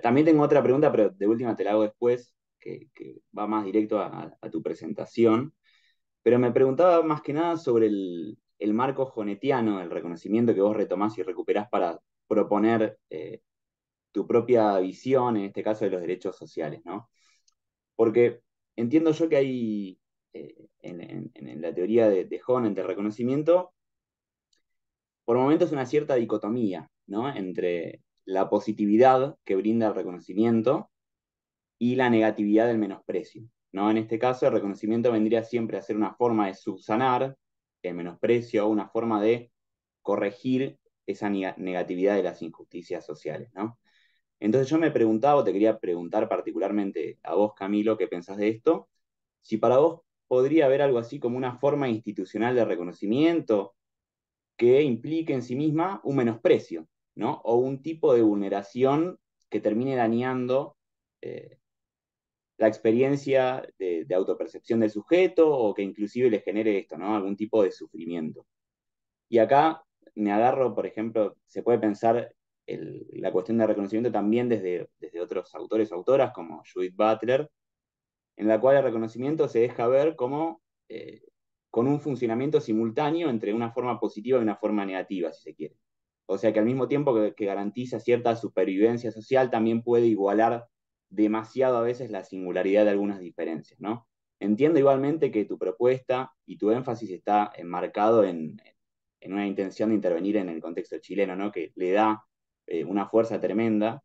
S4: también tengo otra pregunta, pero de última te la hago después, que va más directo a tu presentación. Pero me preguntaba más que nada sobre el marco jonetiano, el reconocimiento que vos retomás y recuperás para proponer tu propia visión, en este caso de los derechos sociales, ¿no? Porque entiendo yo que hay, en la teoría de Honet, del reconocimiento, por momentos una cierta dicotomía, ¿no? Entre la positividad que brinda el reconocimiento y la negatividad del menosprecio, ¿no? En este caso, el reconocimiento vendría siempre a ser una forma de subsanar el menosprecio o una forma de corregir esa negatividad de las injusticias sociales, ¿no? Entonces yo me preguntaba, o te quería preguntar particularmente a vos, Camilo, ¿qué pensás de esto? Si para vos podría haber algo así como una forma institucional de reconocimiento que implique en sí misma un menosprecio, ¿no? O un tipo de vulneración que termine dañando eh, la experiencia de autopercepción del sujeto o que inclusive le genere esto, ¿no? Algún tipo de sufrimiento. Y acá me agarro, por ejemplo, se puede pensar la cuestión de reconocimiento también desde otros autores o autoras como Judith Butler, en la cual el reconocimiento se deja ver como con un funcionamiento simultáneo entre una forma positiva y una forma negativa, si se quiere. O sea que al mismo tiempo que garantiza cierta supervivencia social, también puede igualar demasiado a veces la singularidad de algunas diferencias, ¿no? Entiendo igualmente que tu propuesta y tu énfasis está enmarcado en una intención de intervenir en el contexto chileno, ¿no? Que le da una fuerza tremenda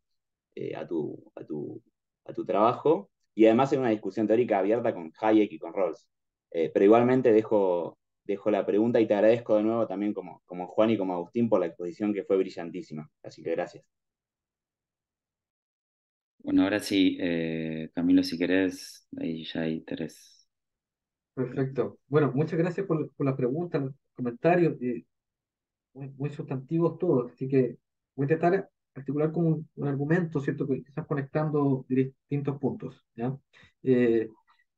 S4: a tu trabajo y además en una discusión teórica abierta con Hayek y con Rawls. Pero igualmente dejo la pregunta y te agradezco de nuevo también como Juan y como Agustín por la exposición que fue brillantísima. Así que gracias.
S1: Bueno, ahora sí, Camilo, si querés, ahí ya hay tres.
S2: Perfecto. Bueno, muchas gracias por las preguntas, los comentarios, muy sustantivos todos. Así que voy a intentar articular como un argumento, ¿cierto? Que quizás conectando distintos puntos, ¿ya? Eh,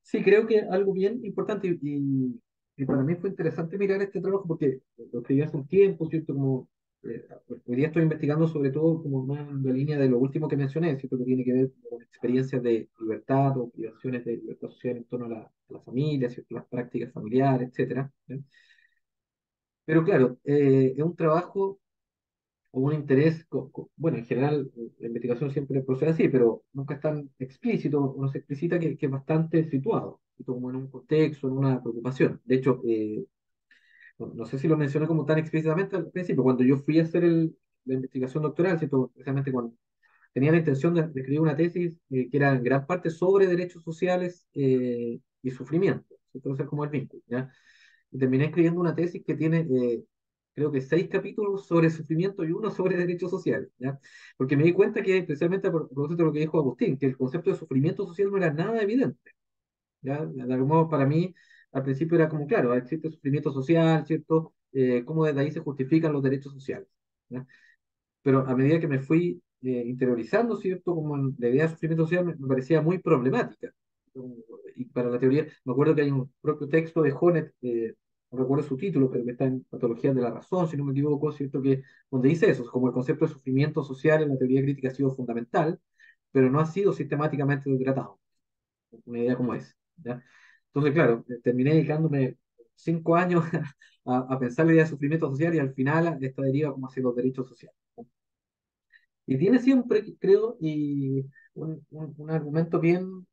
S2: sí, creo que algo bien importante y para mí fue interesante mirar este trabajo porque lo escribí hace un tiempo, ¿cierto? Como, eh, hoy día estoy investigando sobre todo como más en la línea de lo último que mencioné, ¿cierto? Que tiene que ver con experiencias de libertad o privaciones de libertad social en torno a la familia, ¿cierto? Las prácticas familiares, etcétera. ¿Ya? Pero claro, es un trabajo o un interés, bueno, en general la investigación siempre procede así, pero nunca es tan explícito, o no se explicita que es bastante situado, como en un contexto, en una preocupación. De hecho, no sé si lo mencioné como tan explícitamente al principio, cuando yo fui a hacer la investigación doctoral, ¿cierto? Precisamente cuando tenía la intención de escribir una tesis que era en gran parte sobre derechos sociales y sufrimiento, entonces como el vínculo, ¿ya? Y terminé escribiendo una tesis que tiene, creo que 6 capítulos sobre sufrimiento y uno sobre derechos sociales, ¿ya? Porque me di cuenta que, especialmente a propósito de lo que dijo Agustín, que el concepto de sufrimiento social no era nada evidente, ¿ya? De algún modo, para mí, al principio era como, claro, existe sufrimiento social, ¿cierto? Cómo desde ahí se justifican los derechos sociales, ¿ya? Pero a medida que me fui interiorizando, ¿cierto? Como la idea de sufrimiento social me parecía muy problemática. Y para la teoría, me acuerdo que hay un propio texto de Honet, no recuerdo su título, pero que está en Patologías de la Razón, si no me equivoco, ¿cierto? Que, donde dice eso, como el concepto de sufrimiento social en la teoría crítica ha sido fundamental, pero no ha sido sistemáticamente tratado. Una idea como esa, ¿ya? Entonces, claro, terminé dedicándome 5 años a pensar la idea de sufrimiento social y al final esta deriva como hacia los derechos sociales. Y tiene siempre, creo, y un argumento bien,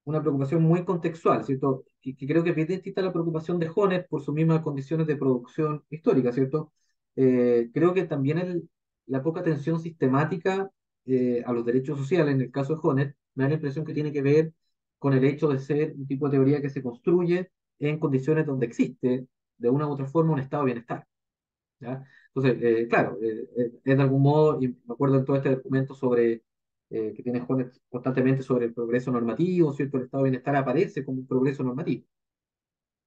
S2: una preocupación muy contextual, ¿cierto? Que creo que es bien distinta a la preocupación de Honet por sus mismas condiciones de producción histórica, ¿cierto? Creo que también la poca atención sistemática a los derechos sociales, en el caso de Honet, me da la impresión que tiene que ver con el hecho de ser un tipo de teoría que se construye en condiciones donde existe, de una u otra forma, un estado de bienestar. ¿Ya? Entonces, claro, es de algún modo, y me acuerdo en todo este documento sobre, que tiene Jones constantemente sobre el progreso normativo, ¿cierto? El estado de bienestar aparece como un progreso normativo,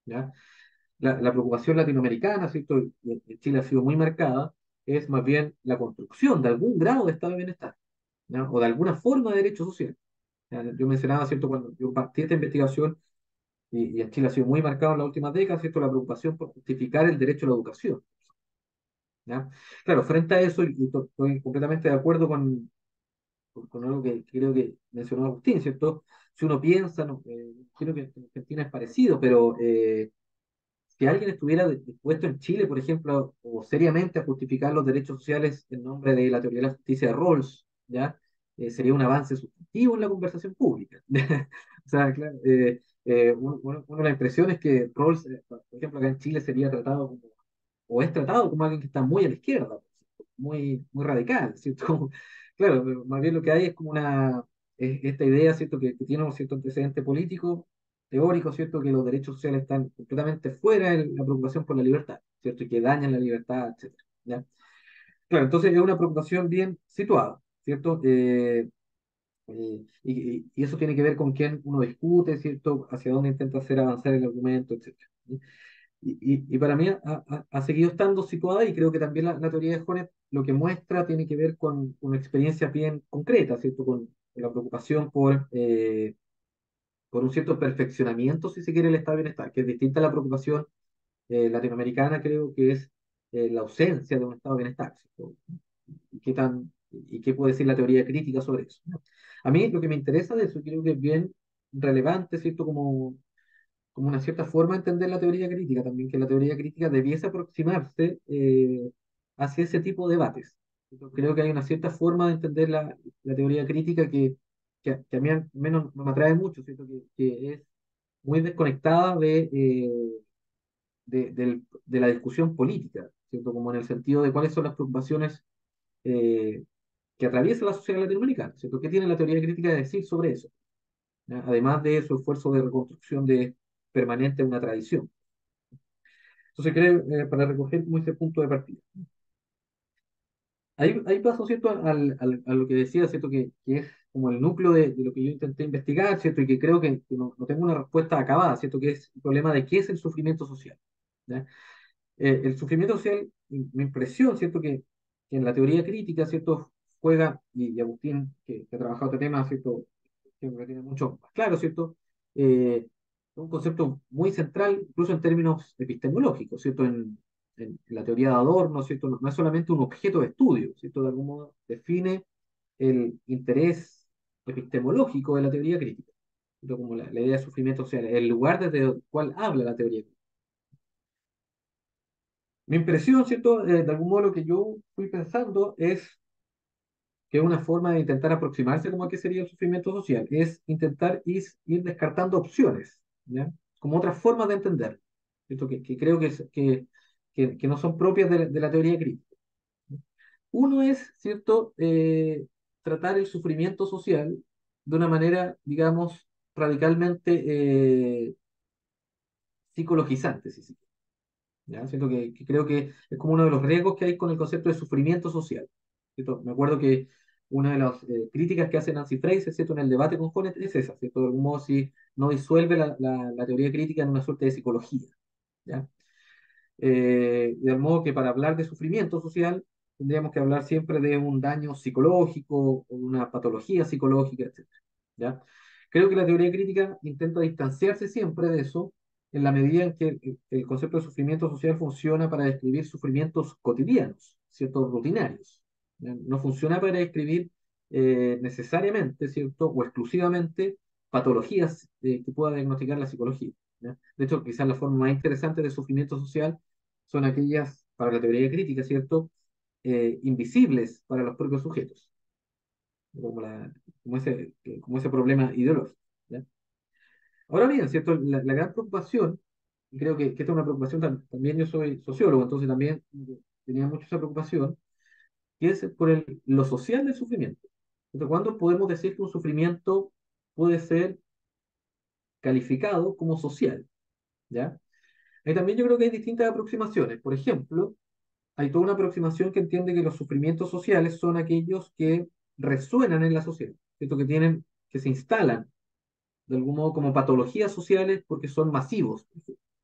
S2: ¿ya? La preocupación latinoamericana, ¿cierto? Y en Chile ha sido muy marcada, es más bien la construcción de algún grado de estado de bienestar, ¿ya? O de alguna forma de derecho social. ¿Ya? Yo mencionaba, ¿cierto? Cuando yo partí esta investigación, y en Chile ha sido muy marcado en las últimas décadas, ¿cierto? La preocupación por justificar el derecho a la educación. ¿Ya? Claro, frente a eso, y estoy completamente de acuerdo con algo que creo que mencionó Agustín, ¿cierto? Si uno piensa, no, creo que en Argentina es parecido, pero si alguien estuviera dispuesto en Chile, por ejemplo, o seriamente a justificar los derechos sociales en nombre de la teoría de la justicia de Rawls, ¿ya? Sería un avance sustantivo en la conversación pública. O sea, claro, la impresión es que Rawls, por ejemplo, acá en Chile sería tratado como o es tratado como alguien que está muy a la izquierda, muy radical, ¿cierto? Claro, pero más bien lo que hay es como esta idea, ¿cierto? Que tiene un cierto antecedente político, teórico, ¿cierto? Que los derechos sociales están completamente fuera de la preocupación por la libertad, ¿cierto? Y que dañan la libertad, etcétera, ¿ya? Claro, entonces es una preocupación bien situada, ¿cierto? Y eso tiene que ver con quién uno discute, ¿cierto? Hacia dónde intenta hacer avanzar el argumento, etcétera. Y para mí ha seguido estando situada y creo que también la teoría de Jones lo que muestra tiene que ver con experiencias bien concretas, ¿cierto? Con la preocupación por un cierto perfeccionamiento, si se quiere, el estado de bienestar, que es distinta a la preocupación latinoamericana, creo que es la ausencia de un estado de bienestar, ¿cierto? ¿Y qué puede decir la teoría crítica sobre eso? ¿No? A mí lo que me interesa de eso, creo que es bien relevante, ¿cierto? Como una cierta forma de entender la teoría crítica también, que la teoría crítica debiese aproximarse hacia ese tipo de debates. Yo creo que hay una cierta forma de entender la teoría crítica que a mí al menos no me atrae mucho, ¿cierto? Que es muy desconectada de la discusión política, ¿cierto? Como en el sentido de cuáles son las preocupaciones eh, que atraviesa la sociedad latinoamericana, ¿cierto? ¿Qué tiene la teoría crítica de decir sobre eso? ¿Ya? Además de su esfuerzo de reconstrucción permanente de una tradición. Entonces, creo, para recoger como ese punto de partida. Ahí paso, ¿cierto? A lo que decía, ¿cierto? Que es como el núcleo de lo que yo intenté investigar, ¿cierto? Y que creo que no tengo una respuesta acabada, ¿cierto? Que es el problema de qué es el sufrimiento social. ¿Ya? El sufrimiento social, mi impresión, ¿cierto? Que en la teoría crítica, ¿cierto? Juega, y Agustín, que ha trabajado este tema, ¿cierto? Que lo tiene mucho más claro, ¿cierto? Un concepto muy central, incluso en términos epistemológicos, ¿cierto? En la teoría de Adorno, ¿cierto? No es solamente un objeto de estudio, ¿cierto? De algún modo define el interés epistemológico de la teoría crítica, ¿cierto? Como la idea de sufrimiento social, el lugar desde el cual habla la teoría crítica. Mi impresión, ¿cierto? De algún modo lo que yo fui pensando es que una forma de intentar aproximarse como a qué sería el sufrimiento social es intentar ir descartando opciones, ¿ya? Como otras formas de entender, ¿cierto? Que creo que no son propias de la teoría crítica. Uno es, ¿cierto?, tratar el sufrimiento social de una manera, digamos, radicalmente psicologizante, si se quiere, ¿ya? Siento que creo que es como uno de los riesgos que hay con el concepto de sufrimiento social, ¿cierto? Me acuerdo que una de las críticas que hace Nancy Fraser, ¿cierto?, en el debate con Jones es esa, ¿cierto? De algún modo, si no disuelve la teoría crítica en una suerte de psicología, ¿ya? De modo que para hablar de sufrimiento social tendríamos que hablar siempre de un daño psicológico o una patología psicológica, etcétera, ¿ya? Creo que la teoría crítica intenta distanciarse siempre de eso en la medida en que el concepto de sufrimiento social funciona para describir sufrimientos cotidianos, ¿cierto? Rutinarios. ¿Ya? No funciona para describir necesariamente, ¿cierto? O exclusivamente patologías que pueda diagnosticar la psicología. ¿Ya? De hecho, quizás la forma más interesante de sufrimiento social son aquellas, para la teoría crítica, ¿cierto? invisibles para los propios sujetos, como, como ese problema ideológico. ¿Ya? Ahora bien, ¿cierto? La gran preocupación, y creo que esta es una preocupación también, yo soy sociólogo, entonces también tenía mucho esa preocupación, que es por lo social del sufrimiento. Entonces, ¿cuándo podemos decir que un sufrimiento puede ser calificado como social? ¿Ya? Ahí también yo creo que hay distintas aproximaciones. Por ejemplo, hay toda una aproximación que entiende que los sufrimientos sociales son aquellos que resuenan en la sociedad, ¿cierto? Que se instalan de algún modo como patologías sociales porque son masivos.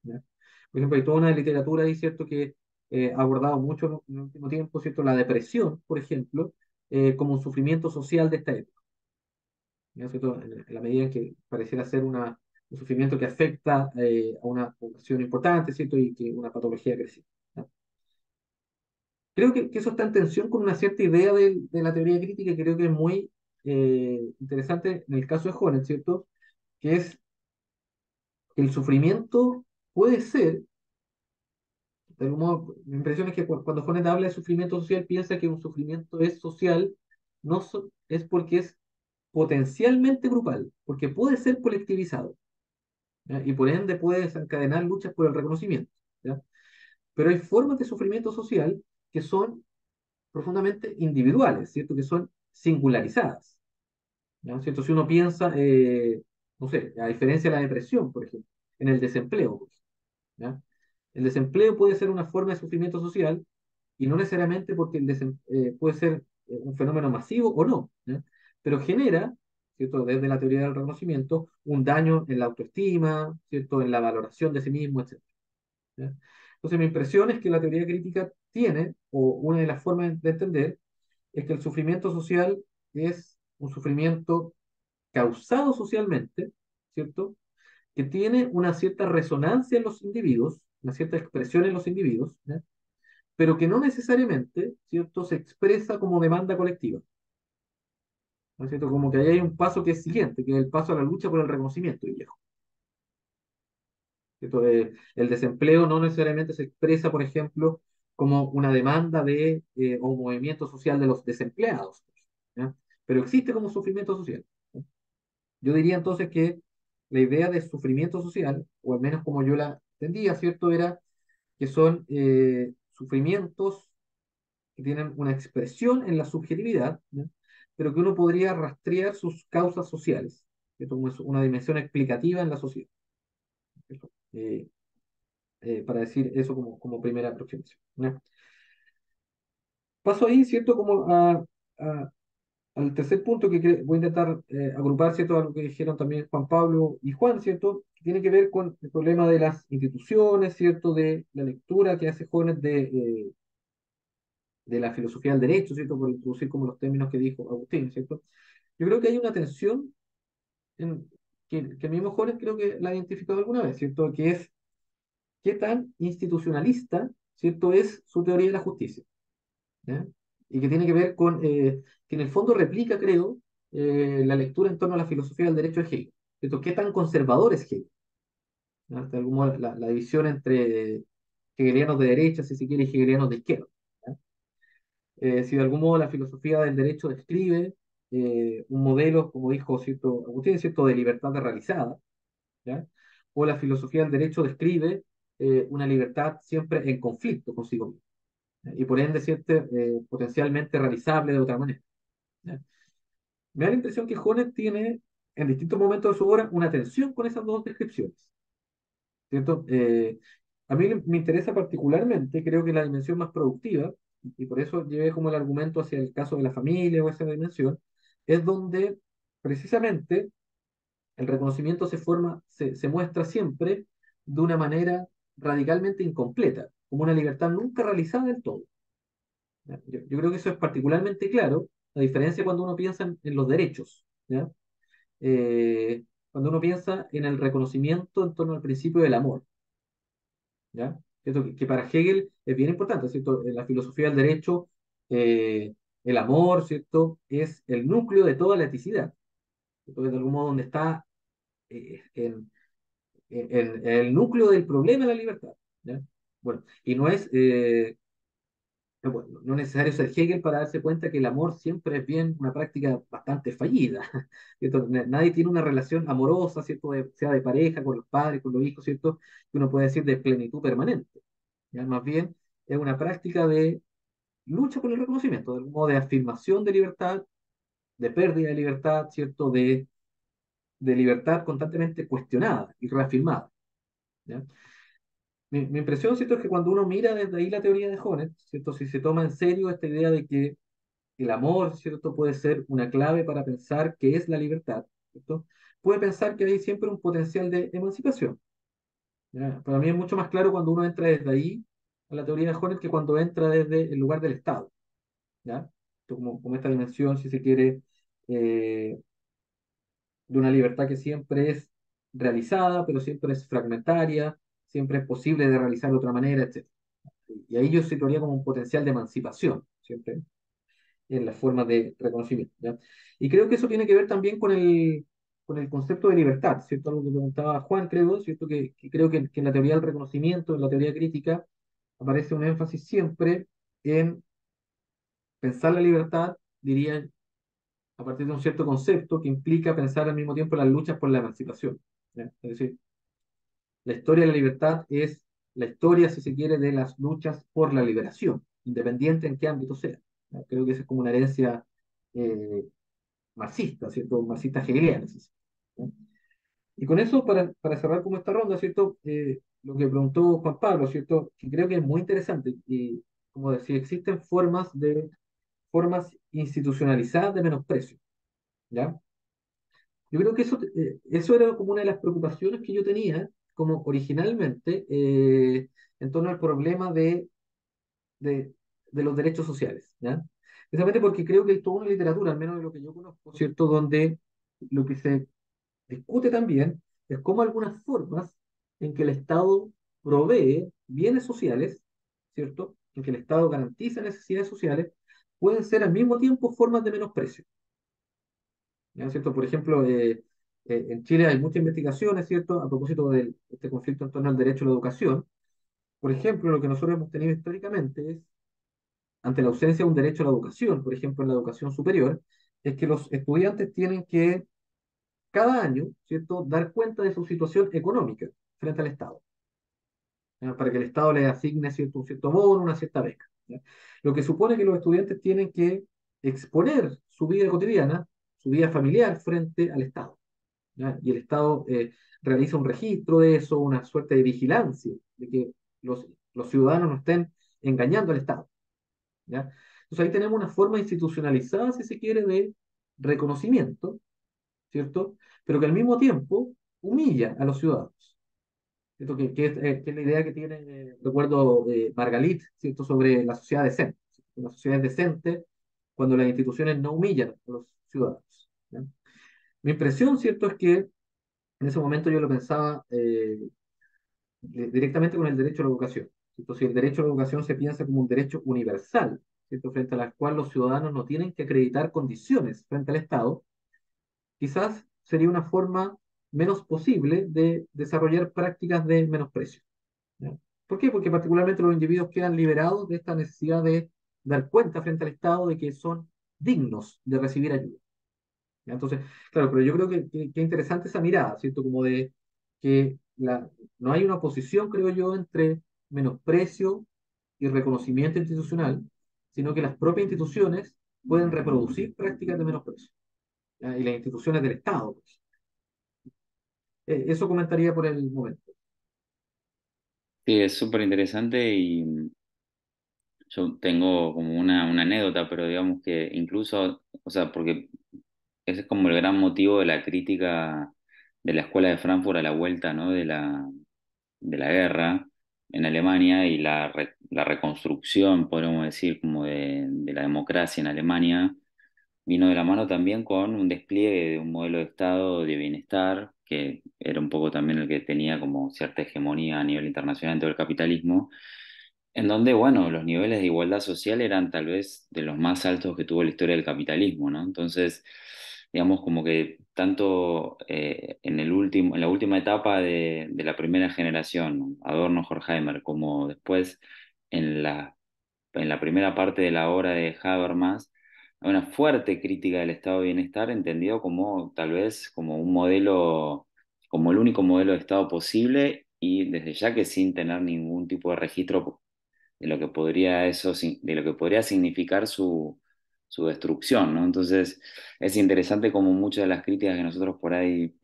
S2: ¿Ya? Por ejemplo, hay toda una literatura ahí, ¿cierto?, que ha abordado mucho en el último tiempo, ¿cierto?, la depresión, por ejemplo, como un sufrimiento social de esta época. ¿Ya? ¿Cierto? En la medida en que pareciera ser un sufrimiento que afecta a una población importante, ¿cierto?, y que una patología creciente. ¿Ya? Creo que eso está en tensión con una cierta idea de la teoría crítica que creo que es muy interesante en el caso de Jones, ¿cierto?, que es que el sufrimiento puede ser, de algún modo, mi impresión es que cuando Jones habla de sufrimiento social, piensa que un sufrimiento es social, no es porque es potencialmente grupal, porque puede ser colectivizado, ¿ya? Y por ende puede desencadenar luchas por el reconocimiento, ¿ya? Pero hay formas de sufrimiento social que son profundamente individuales, ¿cierto? Que son singularizadas, ¿ya? ¿Cierto? Si uno piensa, no sé, a diferencia de la depresión, por ejemplo, en el desempleo, pues, ¿ya? El desempleo puede ser una forma de sufrimiento social y no necesariamente porque puede ser un fenómeno masivo o no, ¿ya? Pero genera, ¿cierto?, desde la teoría del reconocimiento, un daño en la autoestima, ¿cierto?, en la valoración de sí mismo, etc. ¿Ya? Entonces, mi impresión es que la teoría crítica tiene, o una de las formas de entender, es que el sufrimiento social es un sufrimiento causado socialmente, ¿cierto?, que tiene una cierta resonancia en los individuos, una cierta expresión en los individuos, ¿ya?, pero que no necesariamente, ¿cierto?, se expresa como demanda colectiva. ¿No es cierto? Como que ahí hay un paso que es siguiente, que es el paso a la lucha por el reconocimiento, viejo. ¿Cierto? El desempleo no necesariamente se expresa, por ejemplo, como una demanda o un movimiento social de los desempleados, ¿ya? Pero existe como sufrimiento social. Yo diría entonces que la idea de sufrimiento social, o al menos como yo la entendía, ¿cierto?, era que son sufrimientos que tienen una expresión en la subjetividad, ¿ya?, pero que uno podría rastrear sus causas sociales, ¿cierto?, como es una dimensión explicativa en la sociedad, ¿cierto? Para decir eso como primera aproximación, ¿ya? Paso ahí, ¿cierto?, como a- al tercer punto voy a intentar agrupar, ¿cierto?, a lo que dijeron también Juan Pablo y Juan, ¿cierto?, que tiene que ver con el problema de las instituciones, ¿cierto?, de la lectura que hace Jóvenes de la filosofía del derecho, ¿cierto?, por introducir como los términos que dijo Agustín, ¿cierto? Yo creo que hay una tensión que el mismo Jóvenes creo que la ha identificado alguna vez, ¿cierto?, que es qué tan institucionalista, ¿cierto?, es su teoría de la justicia, ¿ya? Y que tiene que ver con, que en el fondo replica, creo, la lectura en torno a la filosofía del derecho de Hegel, ¿cierto? ¿Qué tan conservador es Hegel? ¿Ya? De algún modo, la división entre hegelianos de derecha, si se quiere, y hegelianos de izquierda, ¿ya? Si de algún modo la filosofía del derecho describe un modelo, como dijo cierto Agustín, cierto, de libertad de realizada, ¿ya? O la filosofía del derecho describe una libertad siempre en conflicto consigo misma, ¿ya? Y por ende, ¿cierto?, potencialmente realizable de otra manera, ¿ya? Me da la impresión que Jones tiene en distintos momentos de su obra una tensión con esas dos descripciones, ¿cierto? A mí me interesa particularmente, creo que la dimensión más productiva, y por eso llevé como el argumento hacia el caso de la familia o esa dimensión, es donde precisamente el reconocimiento se muestra siempre de una manera radicalmente incompleta, como una libertad nunca realizada del todo. ¿Ya? Yo creo que eso es particularmente claro, a diferencia cuando uno piensa en los derechos, ¿ya? Cuando uno piensa en el reconocimiento en torno al principio del amor, ¿ya? Esto que para Hegel es bien importante, ¿cierto? En la filosofía del derecho, eh, el amor, ¿cierto?, es el núcleo de toda la eticidad. Entonces, de algún modo, donde está en el núcleo del problema de la libertad, ¿ya? Bueno, y no es, bueno, no es necesario ser Hegel para darse cuenta que el amor siempre es bien una práctica bastante fallida, ¿cierto? Nadie tiene una relación amorosa, ¿cierto? Sea de pareja, con los padres, con los hijos, ¿cierto? Que uno puede decir de plenitud permanente. ¿Ya? Más bien es una práctica de lucha por el reconocimiento, de algún modo de afirmación de libertad, de pérdida de libertad, ¿cierto? De libertad constantemente cuestionada y reafirmada. ¿Ya? Mi impresión, ¿cierto? Es que cuando uno mira desde ahí la teoría de Hobbes, ¿cierto? Si se toma en serio esta idea de que el amor, ¿cierto? Puede ser una clave para pensar qué es la libertad, ¿cierto? Puede pensar que hay siempre un potencial de emancipación. ¿Ya? Para mí es mucho más claro cuando uno entra desde ahí a la teoría de Hobbes que cuando entra desde el lugar del Estado. ¿Ya? Como esta dimensión, si se quiere, eh, de una libertad que siempre es realizada, pero siempre es fragmentaria, siempre es posible de realizar de otra manera, etc. Y ahí yo situaría como un potencial de emancipación, siempre en las formas de reconocimiento. ¿Ya? Y creo que eso tiene que ver también con el concepto de libertad, ¿cierto? Algo que preguntaba Juan, creo, ¿cierto? Que creo que en la teoría del reconocimiento, en la teoría crítica, aparece un énfasis siempre en pensar la libertad, diría, a partir de un cierto concepto que implica pensar al mismo tiempo las luchas por la emancipación. ¿Ya? Es decir, la historia de la libertad es la historia, si se quiere, de las luchas por la liberación, independiente en qué ámbito sea. ¿Ya? Creo que esa es como una herencia eh, marxista, ¿cierto? Marxista hegeliana. ¿No? Y con eso, para cerrar como esta ronda, ¿cierto? Lo que preguntó Juan Pablo, ¿cierto? Que creo que es muy interesante, y como decía, existen formas institucionalizadas de menosprecio, ¿ya? Yo creo que eso era como una de las preocupaciones que yo tenía, como originalmente, en torno al problema de, de los derechos sociales, ¿ya? Precisamente porque creo que hay toda una literatura, al menos de lo que yo conozco, ¿cierto? Donde lo que se discute también es cómo algunas formas en que el Estado provee bienes sociales, ¿cierto? En que el Estado garantiza necesidades sociales, pueden ser al mismo tiempo formas de menosprecio. ¿Ya? ¿Cierto? Por ejemplo, en Chile hay muchas investigaciones, ¿cierto? A propósito de este conflicto en torno al derecho a la educación. Por ejemplo, lo que nosotros hemos tenido históricamente es, ante la ausencia de un derecho a la educación, por ejemplo, en la educación superior, es que los estudiantes tienen que cada año, ¿cierto?, dar cuenta de su situación económica frente al Estado, ¿ya? Para que el Estado les asigne un cierto bono, una cierta beca. ¿Ya? Lo que supone que los estudiantes tienen que exponer su vida cotidiana, su vida familiar frente al Estado. ¿Ya? Y el Estado realiza un registro de eso, una suerte de vigilancia, de que los ciudadanos no estén engañando al Estado. ¿Ya? Entonces ahí tenemos una forma institucionalizada, si se quiere, de reconocimiento, ¿cierto? Pero que al mismo tiempo humilla a los ciudadanos. ¿Cierto? Que es la idea que tiene, recuerdo, Margalit, ¿cierto? Sobre la sociedad decente. Una sociedad es decente cuando las instituciones no humillan a los ciudadanos. ¿Ya? Mi impresión, ¿cierto?, es que en ese momento yo lo pensaba directamente con el derecho a la educación. ¿Cierto? Si el derecho a la educación se piensa como un derecho universal, ¿cierto?, frente al cual los ciudadanos no tienen que acreditar condiciones frente al Estado, quizás sería una forma menos posible de desarrollar prácticas de menosprecio. ¿Ya? ¿Por qué? Porque particularmente los individuos quedan liberados de esta necesidad de dar cuenta frente al Estado de que son dignos de recibir ayuda. ¿Ya? Entonces, claro, pero yo creo que interesante esa mirada, ¿cierto? Como de que no hay una oposición, creo yo, entre menosprecio y reconocimiento institucional, sino que las propias instituciones pueden reproducir prácticas de menosprecio. ¿Ya? Y las instituciones del Estado, pues. Eso comentaría por el momento.
S1: Sí, es súper interesante y yo tengo como una anécdota, pero digamos que incluso, o sea, porque ese es como el gran motivo de la crítica de la Escuela de Frankfurt a la vuelta, ¿no? De la guerra en Alemania y la reconstrucción, podríamos decir, como de la democracia en Alemania, vino de la mano también con un despliegue de un modelo de Estado de bienestar, que era un poco también el que tenía como cierta hegemonía a nivel internacional dentro del capitalismo, en donde, bueno, los niveles de igualdad social eran tal vez de los más altos que tuvo la historia del capitalismo, ¿no? Entonces, digamos como que tanto en la última etapa de la primera generación, Adorno, Horkheimer, como después en la en la primera parte de la obra de Habermas, hay una fuerte crítica del estado de bienestar, entendido como tal vez como un modelo, como el único modelo de estado posible, y desde ya que sin tener ningún tipo de registro de lo que podría de lo que podría significar su destrucción, ¿no? Entonces, es interesante como muchas de las críticas que nosotros por ahí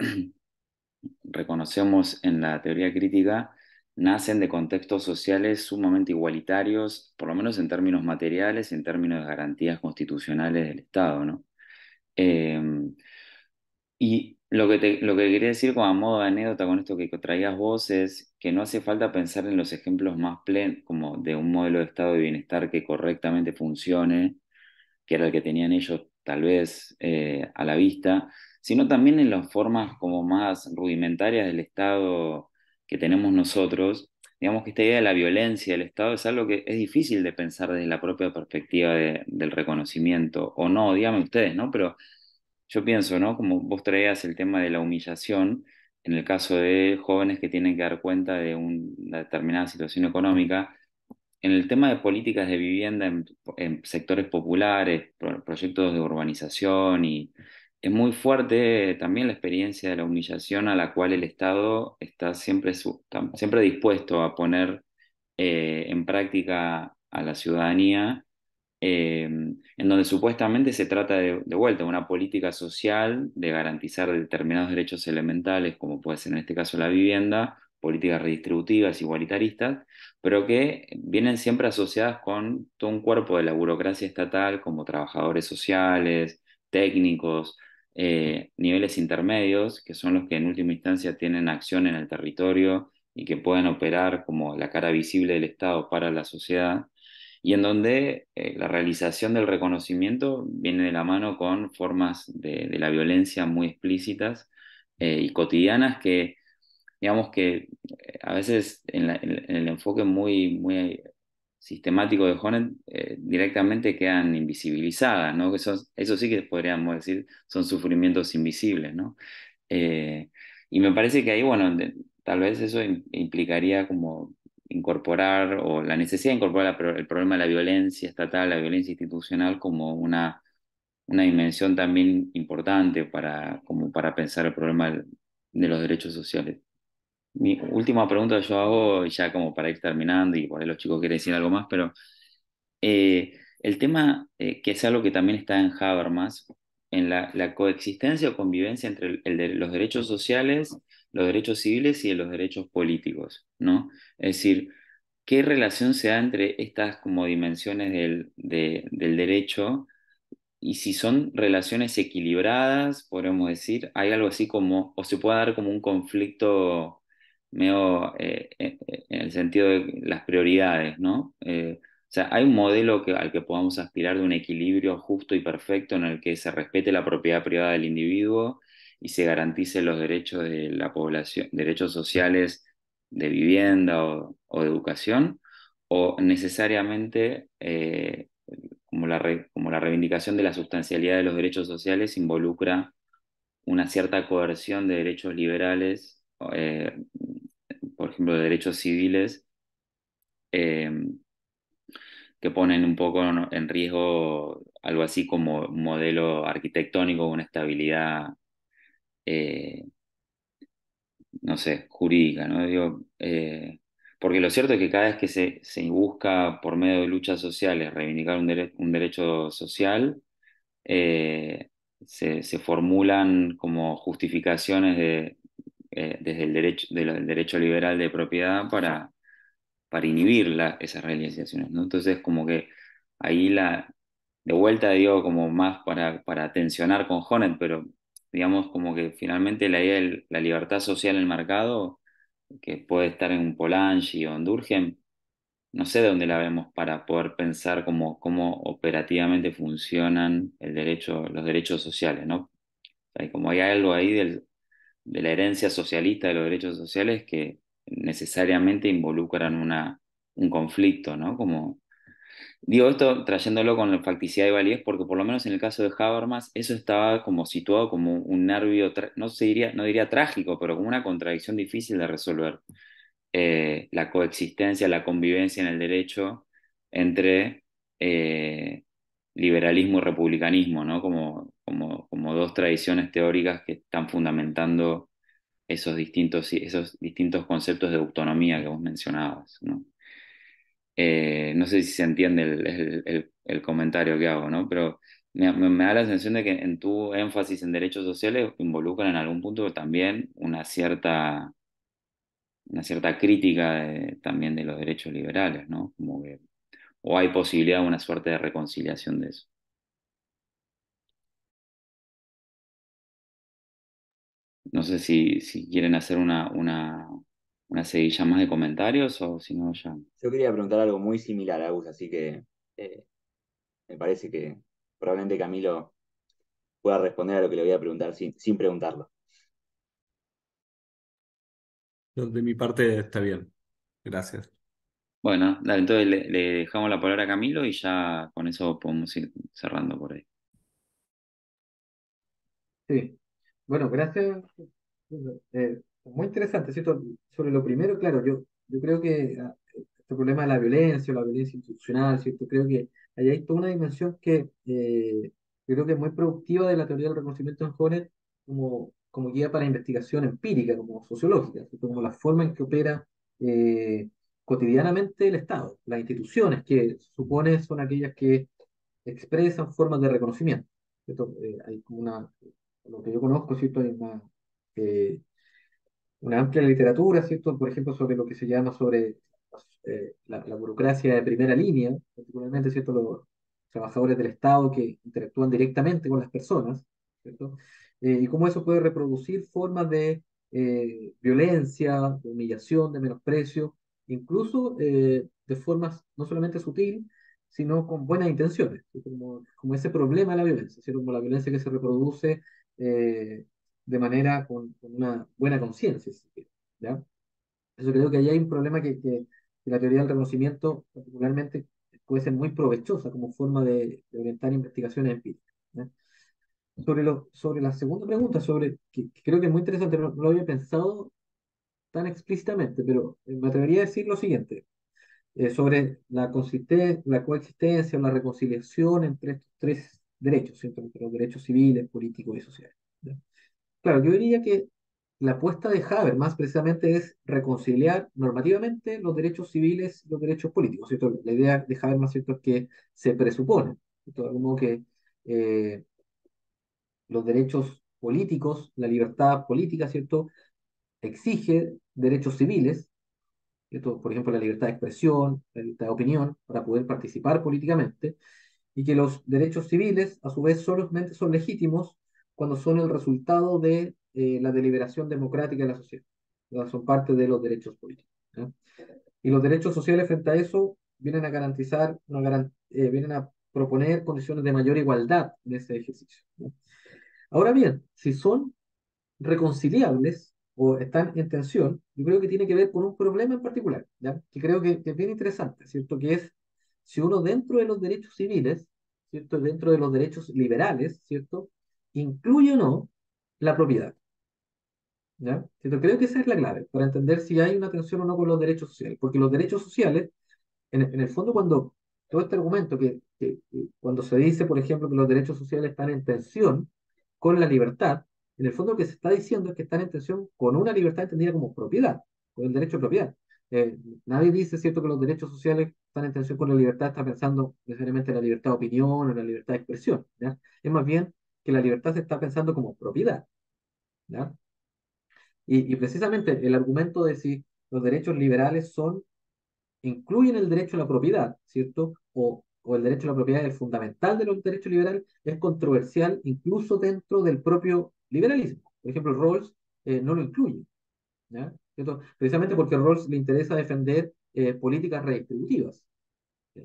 S1: reconocemos en la teoría crítica nacen de contextos sociales sumamente igualitarios, por lo menos en términos materiales y en términos de garantías constitucionales del Estado, ¿no? Eh, y lo que quería decir como a modo de anécdota con esto que traías vos es que no hace falta pensar en los ejemplos más plenos, como de un modelo de estado de bienestar que correctamente funcione, que era el que tenían ellos tal vez a la vista, sino también en las formas como más rudimentarias del Estado que tenemos nosotros. Digamos que esta idea de la violencia del Estado es algo que es difícil de pensar desde la propia perspectiva del reconocimiento, o no, díganme ustedes, ¿no? Pero yo pienso, ¿no? Como vos traías el tema de la humillación, en el caso de jóvenes que tienen que dar cuenta de una determinada situación económica, en el tema de políticas de vivienda en sectores populares, proyectos de urbanización, y es muy fuerte también la experiencia de la humillación a la cual el Estado está siempre, siempre dispuesto a poner en práctica a la ciudadanía, en donde supuestamente se trata de vuelta de una política social de garantizar determinados derechos elementales, como puede ser en este caso la vivienda, políticas redistributivas, igualitaristas, pero que vienen siempre asociadas con todo un cuerpo de la burocracia estatal, como trabajadores sociales, técnicos, niveles intermedios, que son los que en última instancia tienen acción en el territorio y que pueden operar como la cara visible del Estado para la sociedad, y en donde la realización del reconocimiento viene de la mano con formas de la violencia muy explícitas y cotidianas que, digamos que a veces en el enfoque muy sistemático de Honet directamente quedan invisibilizadas, ¿no? Eso sí que podríamos decir son sufrimientos invisibles, ¿no? Eh, y me parece que ahí, bueno, tal vez eso implicaría como incorporar, o la necesidad de incorporar el problema de la violencia estatal, la violencia institucional como una dimensión también importante como para pensar el problema de los derechos sociales. Mi última pregunta yo hago, ya como para ir terminando, y por ahí los chicos quieren decir algo más, pero el tema, que es algo que también está en Habermas, en la coexistencia o convivencia entre los derechos sociales, los derechos civiles y los derechos políticos, ¿no? Es decir, ¿qué relación se da entre estas como dimensiones del derecho? Y si son relaciones equilibradas, podríamos decir, hay algo así como, o se puede dar como un conflicto medio en el sentido de las prioridades, ¿no? O sea, hay un modelo al que podamos aspirar de un equilibrio justo y perfecto en el que se respete la propiedad privada del individuo y se garantice los derechos de la población, derechos sociales de vivienda o de educación, o necesariamente como la reivindicación de la sustancialidad de los derechos sociales involucra una cierta coerción de derechos liberales, por ejemplo, de derechos civiles, eh, que ponen un poco en riesgo algo así como un modelo arquitectónico, una estabilidad, eh, no sé, jurídica, ¿no? Digo, porque lo cierto es que cada vez que se busca por medio de luchas sociales reivindicar un derecho social, eh, se formulan como justificaciones desde el derecho, del derecho liberal de propiedad para inhibir esas realizaciones, ¿no? Entonces, como que ahí de vuelta digo como más para tensionar con Honet, pero digamos como que finalmente la idea de la libertad social en el mercado, que puede estar en Polanyi o en Durkheim, no sé de dónde la vemos para poder pensar cómo operativamente funcionan los derechos sociales, ¿no? O sea, como hay algo ahí de la herencia socialista de los derechos sociales que necesariamente involucran un conflicto, ¿no? Como, digo esto trayéndolo con la facticidad y validez, porque por lo menos en el caso de Habermas, eso estaba como situado como un nervio, no diría trágico, pero como una contradicción difícil de resolver. La coexistencia, la convivencia en el derecho entre eh, liberalismo y republicanismo, ¿no? Como dos tradiciones teóricas que están fundamentando esos distintos conceptos de autonomía que vos mencionabas, ¿no? No sé si se entiende el comentario que hago, ¿no? Pero me da la sensación de que en tu énfasis en derechos sociales involucran en algún punto también una cierta crítica también de los derechos liberales, ¿no? Como que, o hay posibilidad de una suerte de reconciliación de eso. No sé si quieren hacer una seguilla más de comentarios o si no ya.
S4: Yo quería preguntar algo muy similar, Agus, así que eh, me parece que probablemente Camilo pueda responder a lo que le voy a preguntar sin preguntarlo.
S3: De mi parte está bien. Gracias.
S1: Bueno, dale, entonces le dejamos la palabra a Camilo y ya con eso podemos ir cerrando por ahí.
S2: Sí. Bueno, gracias. Muy interesante, ¿cierto? Sobre lo primero, claro, yo creo que este problema de la violencia o la violencia institucional, ¿cierto? Creo que ahí hay toda una dimensión que creo que es muy productiva de la teoría del reconocimiento en jóvenes como guía para investigación empírica, como sociológica, ¿cierto? Como la forma en que opera eh, cotidianamente el Estado, las instituciones que se supone son aquellas que expresan formas de reconocimiento, ¿cierto? Hay como lo que yo conozco, ¿cierto? Hay eh, una amplia literatura, ¿cierto? Por ejemplo, sobre lo que se llama sobre la burocracia de primera línea, particularmente, ¿cierto? Los trabajadores del Estado que interactúan directamente con las personas, ¿cierto? Y cómo eso puede reproducir formas de violencia, de humillación, de menosprecio, incluso de formas no solamente sutil, sino con buenas intenciones, ¿cierto? Como ese problema de la violencia, ¿cierto? Como la violencia que se reproduce de manera con una buena conciencia, si se quiere, ¿ya? Eso creo que ahí hay un problema que la teoría del reconocimiento particularmente puede ser muy provechosa como forma de orientar investigaciones empíricas, ¿ya? Sobre la segunda pregunta, que creo que es muy interesante, no lo había pensado tan explícitamente, pero me atrevería a decir lo siguiente, sobre la coexistencia o la reconciliación entre estos tres derechos, ¿cierto? Entre los derechos civiles, políticos y sociales, ¿ya? Claro, yo diría que la apuesta de Habermas precisamente es reconciliar normativamente los derechos civiles y los derechos políticos, ¿cierto? La idea de Habermas, ¿cierto?, es que se presupone, ¿cierto?, de algún modo que eh, los derechos políticos, la libertad política, ¿cierto?, exige derechos civiles, ¿cierto? Por ejemplo, la libertad de expresión, la libertad de opinión, para poder participar políticamente, y que los derechos civiles, a su vez, solamente son legítimos cuando son el resultado de la deliberación democrática de la sociedad. ¿Verdad? Son parte de los derechos políticos, ¿ya? Y los derechos sociales, frente a eso, vienen a garantizar, vienen a proponer condiciones de mayor igualdad en ese ejercicio, ¿ya? Ahora bien, si son reconciliables o están en tensión, yo creo que tiene que ver con un problema en particular, ¿ya? Que creo que es bien interesante, ¿cierto? Que es si uno dentro de los derechos civiles, ¿cierto? Dentro de los derechos liberales, ¿cierto? Incluye o no la propiedad, ¿ya? ¿Cierto? Creo que esa es la clave para entender si hay una tensión o no con los derechos sociales, porque los derechos sociales, en el fondo, cuando todo este argumento que cuando se dice, por ejemplo, que los derechos sociales están en tensión con la libertad, en el fondo lo que se está diciendo es que están en tensión con una libertad entendida como propiedad, con el derecho de propiedad. Nadie dice, ¿cierto?, que los derechos sociales están en tensión con la libertad, está pensando necesariamente en la libertad de opinión o en la libertad de expresión, ¿ya? Es más bien que la libertad se está pensando como propiedad, ¿ya? Y precisamente el argumento de si los derechos liberales incluyen el derecho a la propiedad, ¿cierto? O el derecho a la propiedad es fundamental de los derechos liberales, es controversial incluso dentro del propio liberalismo. Por ejemplo, Rawls no lo incluye, ¿ya? ¿Cierto? Precisamente porque a Rawls le interesa defender políticas redistributivas.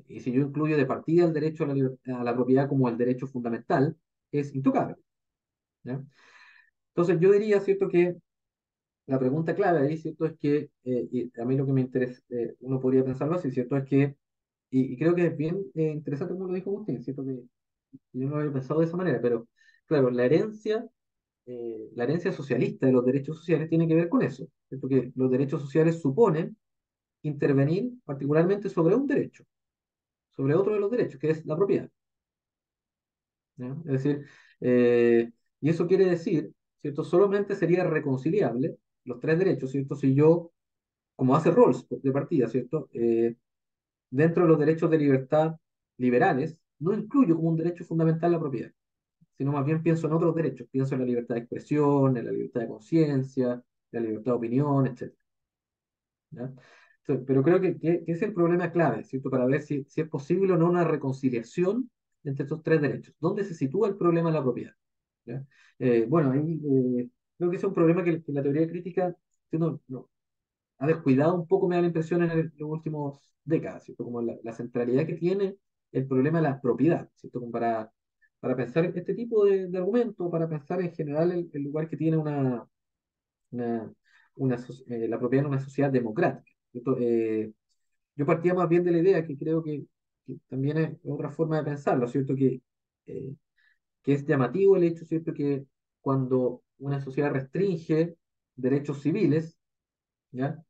S2: Y si yo incluyo de partida el derecho a la propiedad como el derecho fundamental, es intocable, ¿ya? Entonces yo diría, ¿cierto?, que la pregunta clave ahí, ¿cierto?, es que, y a mí lo que me interesa, uno podría pensarlo así, ¿cierto?, es que, y creo que es bien interesante como lo dijo Agustín, ¿cierto?, que yo no lo había pensado de esa manera, pero claro, la herencia socialista de los derechos sociales tiene que ver con eso, ¿cierto?, que los derechos sociales suponen intervenir particularmente sobre un derecho, sobre otro de los derechos, que es la propiedad. ¿Ya? Es decir, eh, y eso quiere decir, ¿cierto? Solamente sería reconciliable los tres derechos, ¿cierto? Si yo, como hace Rawls de partida, ¿cierto? Dentro de los derechos de libertad liberales, no incluyo como un derecho fundamental la propiedad, sino más bien pienso en otros derechos, pienso en la libertad de expresión, en la libertad de conciencia, la libertad de opinión, etc. ¿Ya? Entonces, pero creo que es el problema clave, ¿cierto? Para ver si es posible o no una reconciliación entre estos tres derechos. ¿Dónde se sitúa el problema de la propiedad? ¿Ya? Bueno, ahí creo que ese es un problema que la teoría crítica no, ha descuidado un poco, me da la impresión, en los últimos décadas, ¿cierto? Como la centralidad que tiene el problema de la propiedad, ¿cierto? Como para pensar este tipo de argumento, para pensar en general el lugar que tiene una, la propiedad en una sociedad democrática, ¿cierto? Yo partía más bien de la idea que creo que también es otra forma de pensarlo, ¿cierto? Eh, que es llamativo el hecho, ¿cierto? Que cuando una sociedad restringe derechos civiles, ¿ya?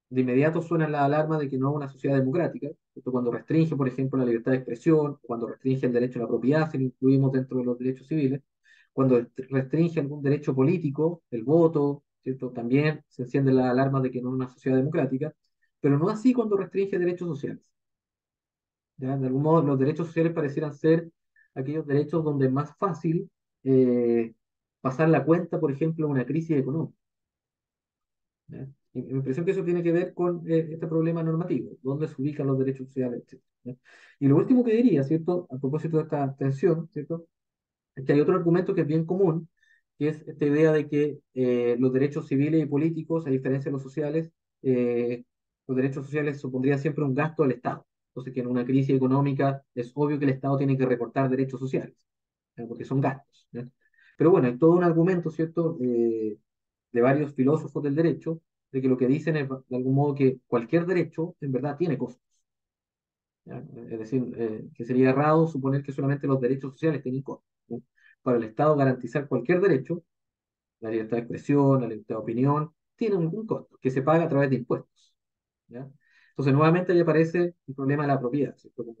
S2: De inmediato suenan las alarmas de que no es una sociedad democrática, ¿cierto? Cuando restringe, por ejemplo, la libertad de expresión, cuando restringe el derecho a la propiedad, si lo incluimos dentro de los derechos civiles, cuando restringe algún derecho político, el voto, ¿cierto? También se encienden las alarmas de que no es una sociedad democrática, pero no así cuando restringe derechos sociales. ¿Ya? De algún modo, los derechos sociales parecieran ser aquellos derechos donde es más fácil eh, pasar la cuenta, por ejemplo, de una crisis económica. ¿Ya? Y me impresión que eso tiene que ver con este problema normativo, dónde se ubican los derechos sociales, etcétera. ¿Ya? Y lo último que diría, ¿cierto? A propósito de esta tensión, ¿cierto? Es que hay otro argumento que es bien común, que es esta idea de que los derechos civiles y políticos, a diferencia de los sociales, los derechos sociales supondrían siempre un gasto del Estado. Entonces, que en una crisis económica es obvio que el Estado tiene que recortar derechos sociales, porque son gastos. ¿Ya? Pero bueno, hay todo un argumento, ¿cierto?, de varios filósofos del derecho, de que lo que dicen es, de algún modo, que cualquier derecho en verdad tiene costos. ¿Ya? Es decir, que sería errado suponer que solamente los derechos sociales tienen costos. ¿No? Para el Estado garantizar cualquier derecho, la libertad de expresión, la libertad de opinión, tiene un costo que se paga a través de impuestos. ¿Ya? Entonces, nuevamente ahí aparece el problema de la propiedad, ¿cierto? Como,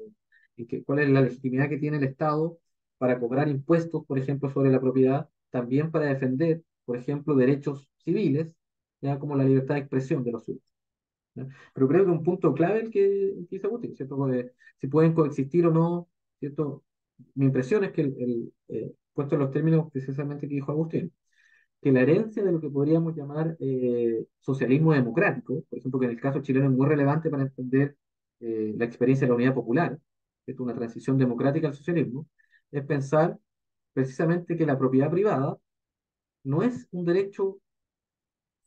S2: ¿cuál es la legitimidad que tiene el Estado para cobrar impuestos, por ejemplo, sobre la propiedad, también para defender, por ejemplo, derechos civiles, ya como la libertad de expresión de los ciudadanos? ¿Ya? Pero creo que un punto clave el que dice Agustín, ¿cierto? Porque si pueden coexistir o no, ¿cierto? Mi impresión es que puesto en los términos precisamente que dijo Agustín, que la herencia de lo que podríamos llamar socialismo democrático, por ejemplo, que en el caso chileno es muy relevante para entender la experiencia de la unidad popular, que es una transición democrática al socialismo, es pensar precisamente que la propiedad privada no es un derecho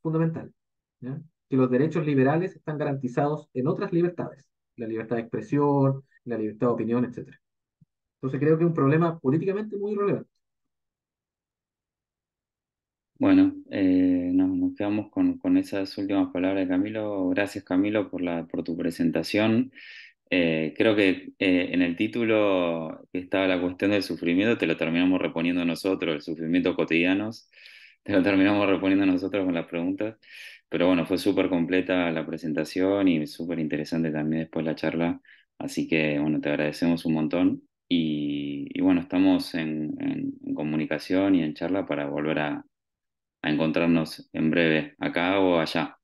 S2: fundamental, ¿ya? Que los derechos liberales están garantizados en otras libertades, la libertad de expresión, la libertad de opinión, etcétera. Entonces creo que es un problema políticamente muy relevante.
S1: Bueno, nos quedamos con esas últimas palabras de Camilo. Gracias, Camilo, por tu presentación. Creo que en el título que estaba la cuestión del sufrimiento, te lo terminamos reponiendo nosotros, el sufrimiento cotidianos, te lo terminamos reponiendo nosotros con las preguntas. Pero bueno, fue súper completa la presentación y súper interesante también después la charla. Así que bueno, te agradecemos un montón. Y bueno, estamos en comunicación y en charla para volver a encontrarnos en breve, acá o allá.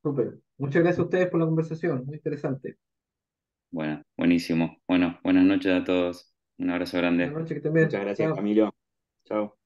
S2: Súper. Muchas gracias a ustedes por la conversación, muy interesante.
S1: Bueno, buenísimo. Bueno, buenas noches a todos. Un abrazo
S2: Buenas
S1: grande.
S2: noches, que estén
S4: Muchas
S2: bien.
S4: gracias,
S2: Chao.
S4: Camilo. Chao.